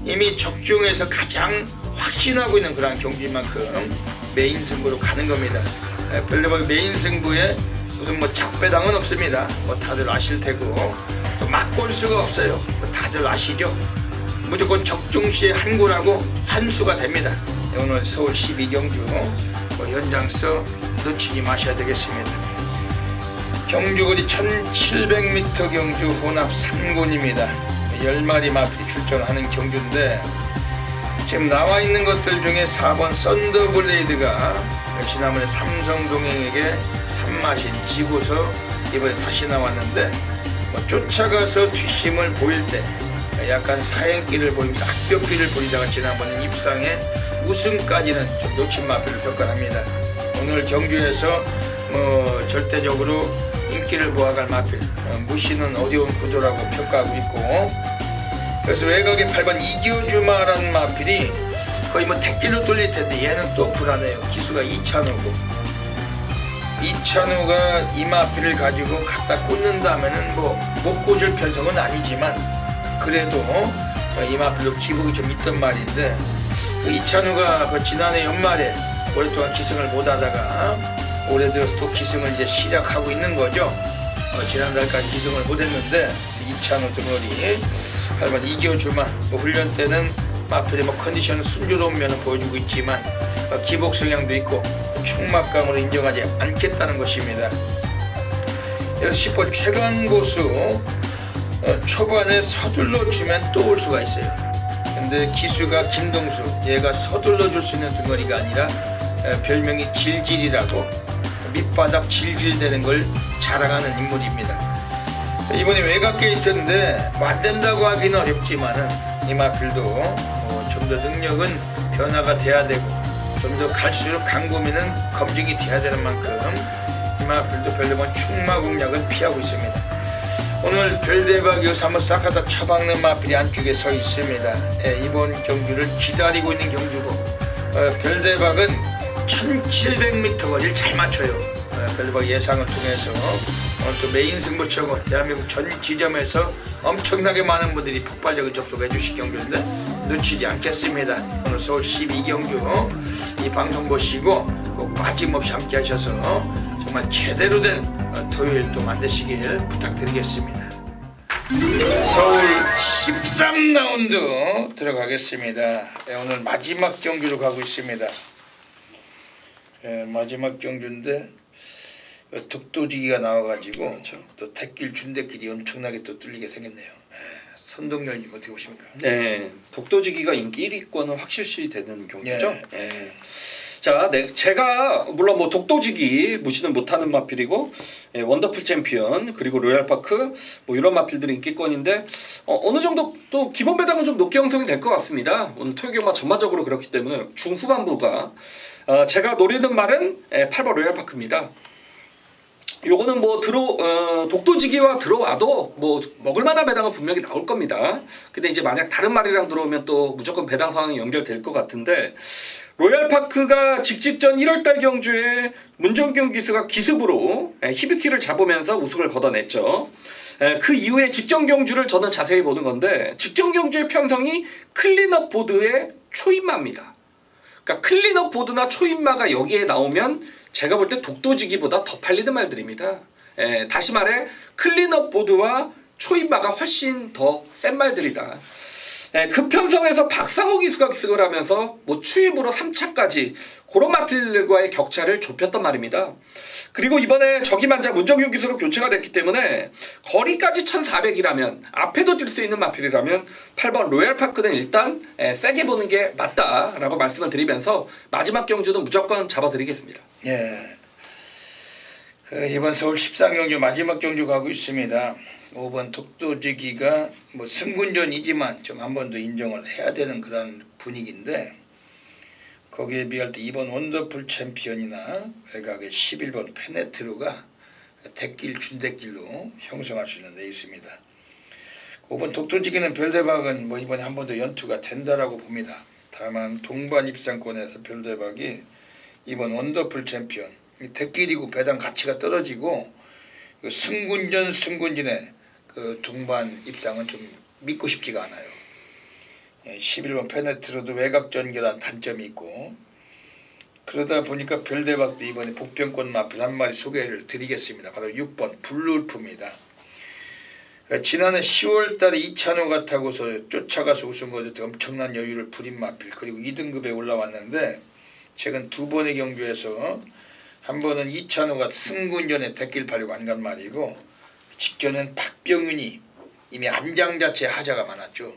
이미 적중에서 가장 확신하고 있는 그런 경주만큼 메인 승부로 가는 겁니다. 별대박이 메인 승부에 무슨 뭐 작배당은 없습니다. 뭐 다들 아실 테고 또 막골 수가 없어요. 뭐 다들 아시죠? 무조건 적중시에 한골하고 환수가 됩니다. 오늘 서울 12경주 현장서 놓치지 마셔야 되겠습니다. 경주거리 1700m 경주 혼합 3군입니다. 10마리 마필이 출전하는 경주인데 지금 나와 있는 것들 중에 4번 썬더블레이드가 지난번에 삼성동행에게 3마신 지고서 이번에 다시 나왔는데 쫓아가서 뒷심을 보일 때 약간 사행길을 보이면서 악벽길을 보이다가 지난번에 입상에 우승까지는 좀 놓친 마필을 평가합니다. 오늘 경주에서 절대적으로 인기를 모아갈 마필 무시는 어려운 구도라고 평가하고 있고 그래서 외곽에 8번 이교주마라는 마필이 거의 택길로 뚫릴 텐데 얘는 또 불안해요. 기수가 이찬우고 이찬우가 이 마필을 가지고 갖다 꽂는다면은 못 꽂을 편성은 아니지만 그래도 이 마필로 기복이 좀 있던 말인데 그 이찬우가 그 지난해 연말에 오랫동안 기승을 못하다가 올해 들어서 또 기승을 이제 시작하고 있는 거죠. 지난달까지 기승을 못했는데 이찬우 등어리 8번 이교주마 훈련 때는 마필의 컨디션 순조로운 면을 보여주고 있지만 기복 성향도 있고 충막감으로 인정하지 않겠다는 것입니다. 그래서 10번 최강고수 초반에 서둘러 주면 또 올 수가 있어요. 근데 기수가 김동수 얘가 서둘러 줄 수 있는 등거리가 아니라 별명이 질질이라고 밑바닥 질질대는 걸 자랑하는 인물입니다. 이번에 외곽 게이트인데 만든다고 하기는 어렵지만은 이 마필도 좀 더 능력은 변화가 돼야 되고 좀 더 갈수록 강구미는 검증이 돼야 되는 만큼 이 마필도 별대박 충마 공략은 피하고 있습니다. 오늘 별대박 여기서 한번 싹 하다 쳐박는 마필이 안쪽에 서 있습니다. 이번 경주를 기다리고 있는 경주고 별대박은 1700m 거리를 잘 맞춰요. 별대박 예상을 통해서 오늘 또 메인 승부처고 대한민국 전 지점에서 엄청나게 많은 분들이 폭발적인 접속해 주실 경주인데 놓치지 않겠습니다. 오늘 서울 12경주 이 방송 보시고 꼭 빠짐없이 함께 하셔서 정말 제대로 된 토요일 또 만드시길 부탁드리겠습니다. 서울 13라운드 들어가겠습니다. 오늘 마지막 경주로 가고 있습니다. 마지막 경주인데 독도지기가 나와가지고 그렇죠. 또 택길 준대길이 엄청나게 또 뚫리게 생겼네요. 선동열님 어떻게 보십니까? 네, 독도지기가 인기 1위권은 확실시 되는 경기죠. 자, 제가 물론 독도지기 무시는 못하는 마필이고 원더풀 챔피언 그리고 로얄파크 이런 마필들이 인기권인데 어느 정도 또 기본 배당은 좀 높게 형성이 될 것 같습니다. 오늘 토요경마 전반적으로 그렇기 때문에 중후반부가 제가 노리는 말은 8번 로얄파크입니다. 요거는 독도지기와 들어와도 먹을만한 배당은 분명히 나올 겁니다. 근데 이제 만약 다른 말이랑 들어오면 또 무조건 배당 상황이 연결될 것 같은데 로얄파크가 직전 1월달 경주에 문정균 기수가 기습으로 히비키를 잡으면서 우승을 거둬냈죠. 그 이후에 직전 경주를 저는 자세히 보는 건데 직전 경주의 편성이 클린업 보드의 초인마입니다. 그러니까 클린업 보드나 초인마가 여기에 나오면 제가 볼 때 독도지기보다 더 팔리는 말들입니다. 다시 말해 클린업 보드와 초인마가 훨씬 더 센 말들이다. 그 편성에서 박상호 기수가 기승을 하면서 추입으로 3차까지 그런 마필들과의 격차를 좁혔단 말입니다. 그리고 이번에 적임환자 문정균 기수로 교체가 됐기 때문에 거리까지 1400이라면 앞에도 뛸 수 있는 마필이라면 8번 로얄파크는 일단 세게 보는 게 맞다라고 말씀을 드리면서 마지막 경주는 무조건 잡아드리겠습니다. 예. 이번 서울 13경주 마지막 경주 가고 있습니다. 5번 독도지기가 승군전이지만 좀 한 번 더 인정을 해야 되는 그런 분위기인데 거기에 비할 때 2번 원더풀 챔피언이나 외곽의 11번 페네트로가 대길 준대길로 형성할 수 있는 데 있습니다. 5번 독도지기는 별대박은 뭐 이번에 한 번 더 연투가 된다라고 봅니다. 다만 동반 입상권에서 별대박이 이번 원더풀 챔피언 대끼리고 배당 가치가 떨어지고 그 승군진의 그 동반 입상은 좀 믿고 싶지가 않아요. 11번 페네트로도 외곽 전개란 단점이 있고 그러다 보니까 별대박도 이번에 복병권 마필 한 마리 소개를 드리겠습니다. 바로 6번 블루울프입니다. 지난해 10월달에 이찬호가 타고서 쫓아가서 우승 거두때 엄청난 여유를 부린 마필 그리고 2등급에 올라왔는데 최근 두 번의 경주에서 한 번은 이찬호가 승군전에 대길 팔려고 안 간 말이고 직전엔 박병윤이 이미 안장 자체에 하자가 많았죠.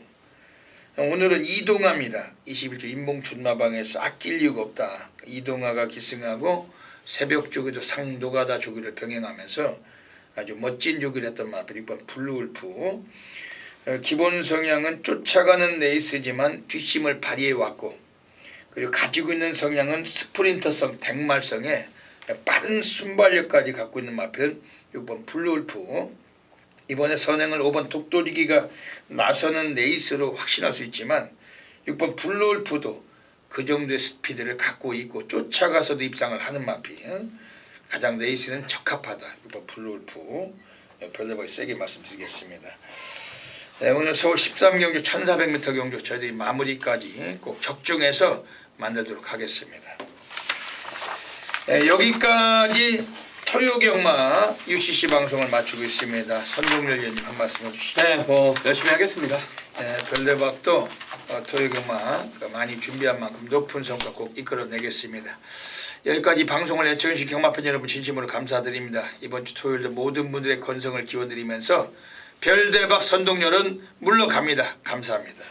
오늘은 이동아입니다. 21주 인봉춘마방에서 아낄 이유가 없다. 이동아가 기승하고 새벽 조기도 상노가다 조기를 병행하면서 아주 멋진 조기를 했던 마필 6번 블루울프. 기본 성향은 쫓아가는 레이스지만 뒷심을 발휘해 왔고 그리고 가지고 있는 성향은 스프린터성 댕말성에 빠른 순발력까지 갖고 있는 마필 6번 블루울프. 이번에 선행을 5번 독도지기가 나서는 레이스로 확신할 수 있지만 6번 블루울프도 그 정도의 스피드를 갖고 있고 쫓아가서도 입상을 하는 마필. 가장 레이스는 적합하다. 6번 블루울프. 별대박이 세게 말씀드리겠습니다. 네, 오늘 서울 13경주 1400m 경주 저희들이 마무리까지 꼭 적중해서 만들도록 하겠습니다. 네, 여기까지 토요경마 UCC 방송을 마치고 있습니다. 선동열 위원님 한 말씀 해주시죠. 네, 뭐 열심히 하겠습니다. 네, 별대박도 토요경마 많이 준비한 만큼 높은 성과 꼭 이끌어내겠습니다. 여기까지 방송을 애청해주신 경마팬 여러분 진심으로 감사드립니다. 이번 주 토요일도 모든 분들의 건성을 기원드리면서 별대박 선동열은 물러갑니다. 감사합니다.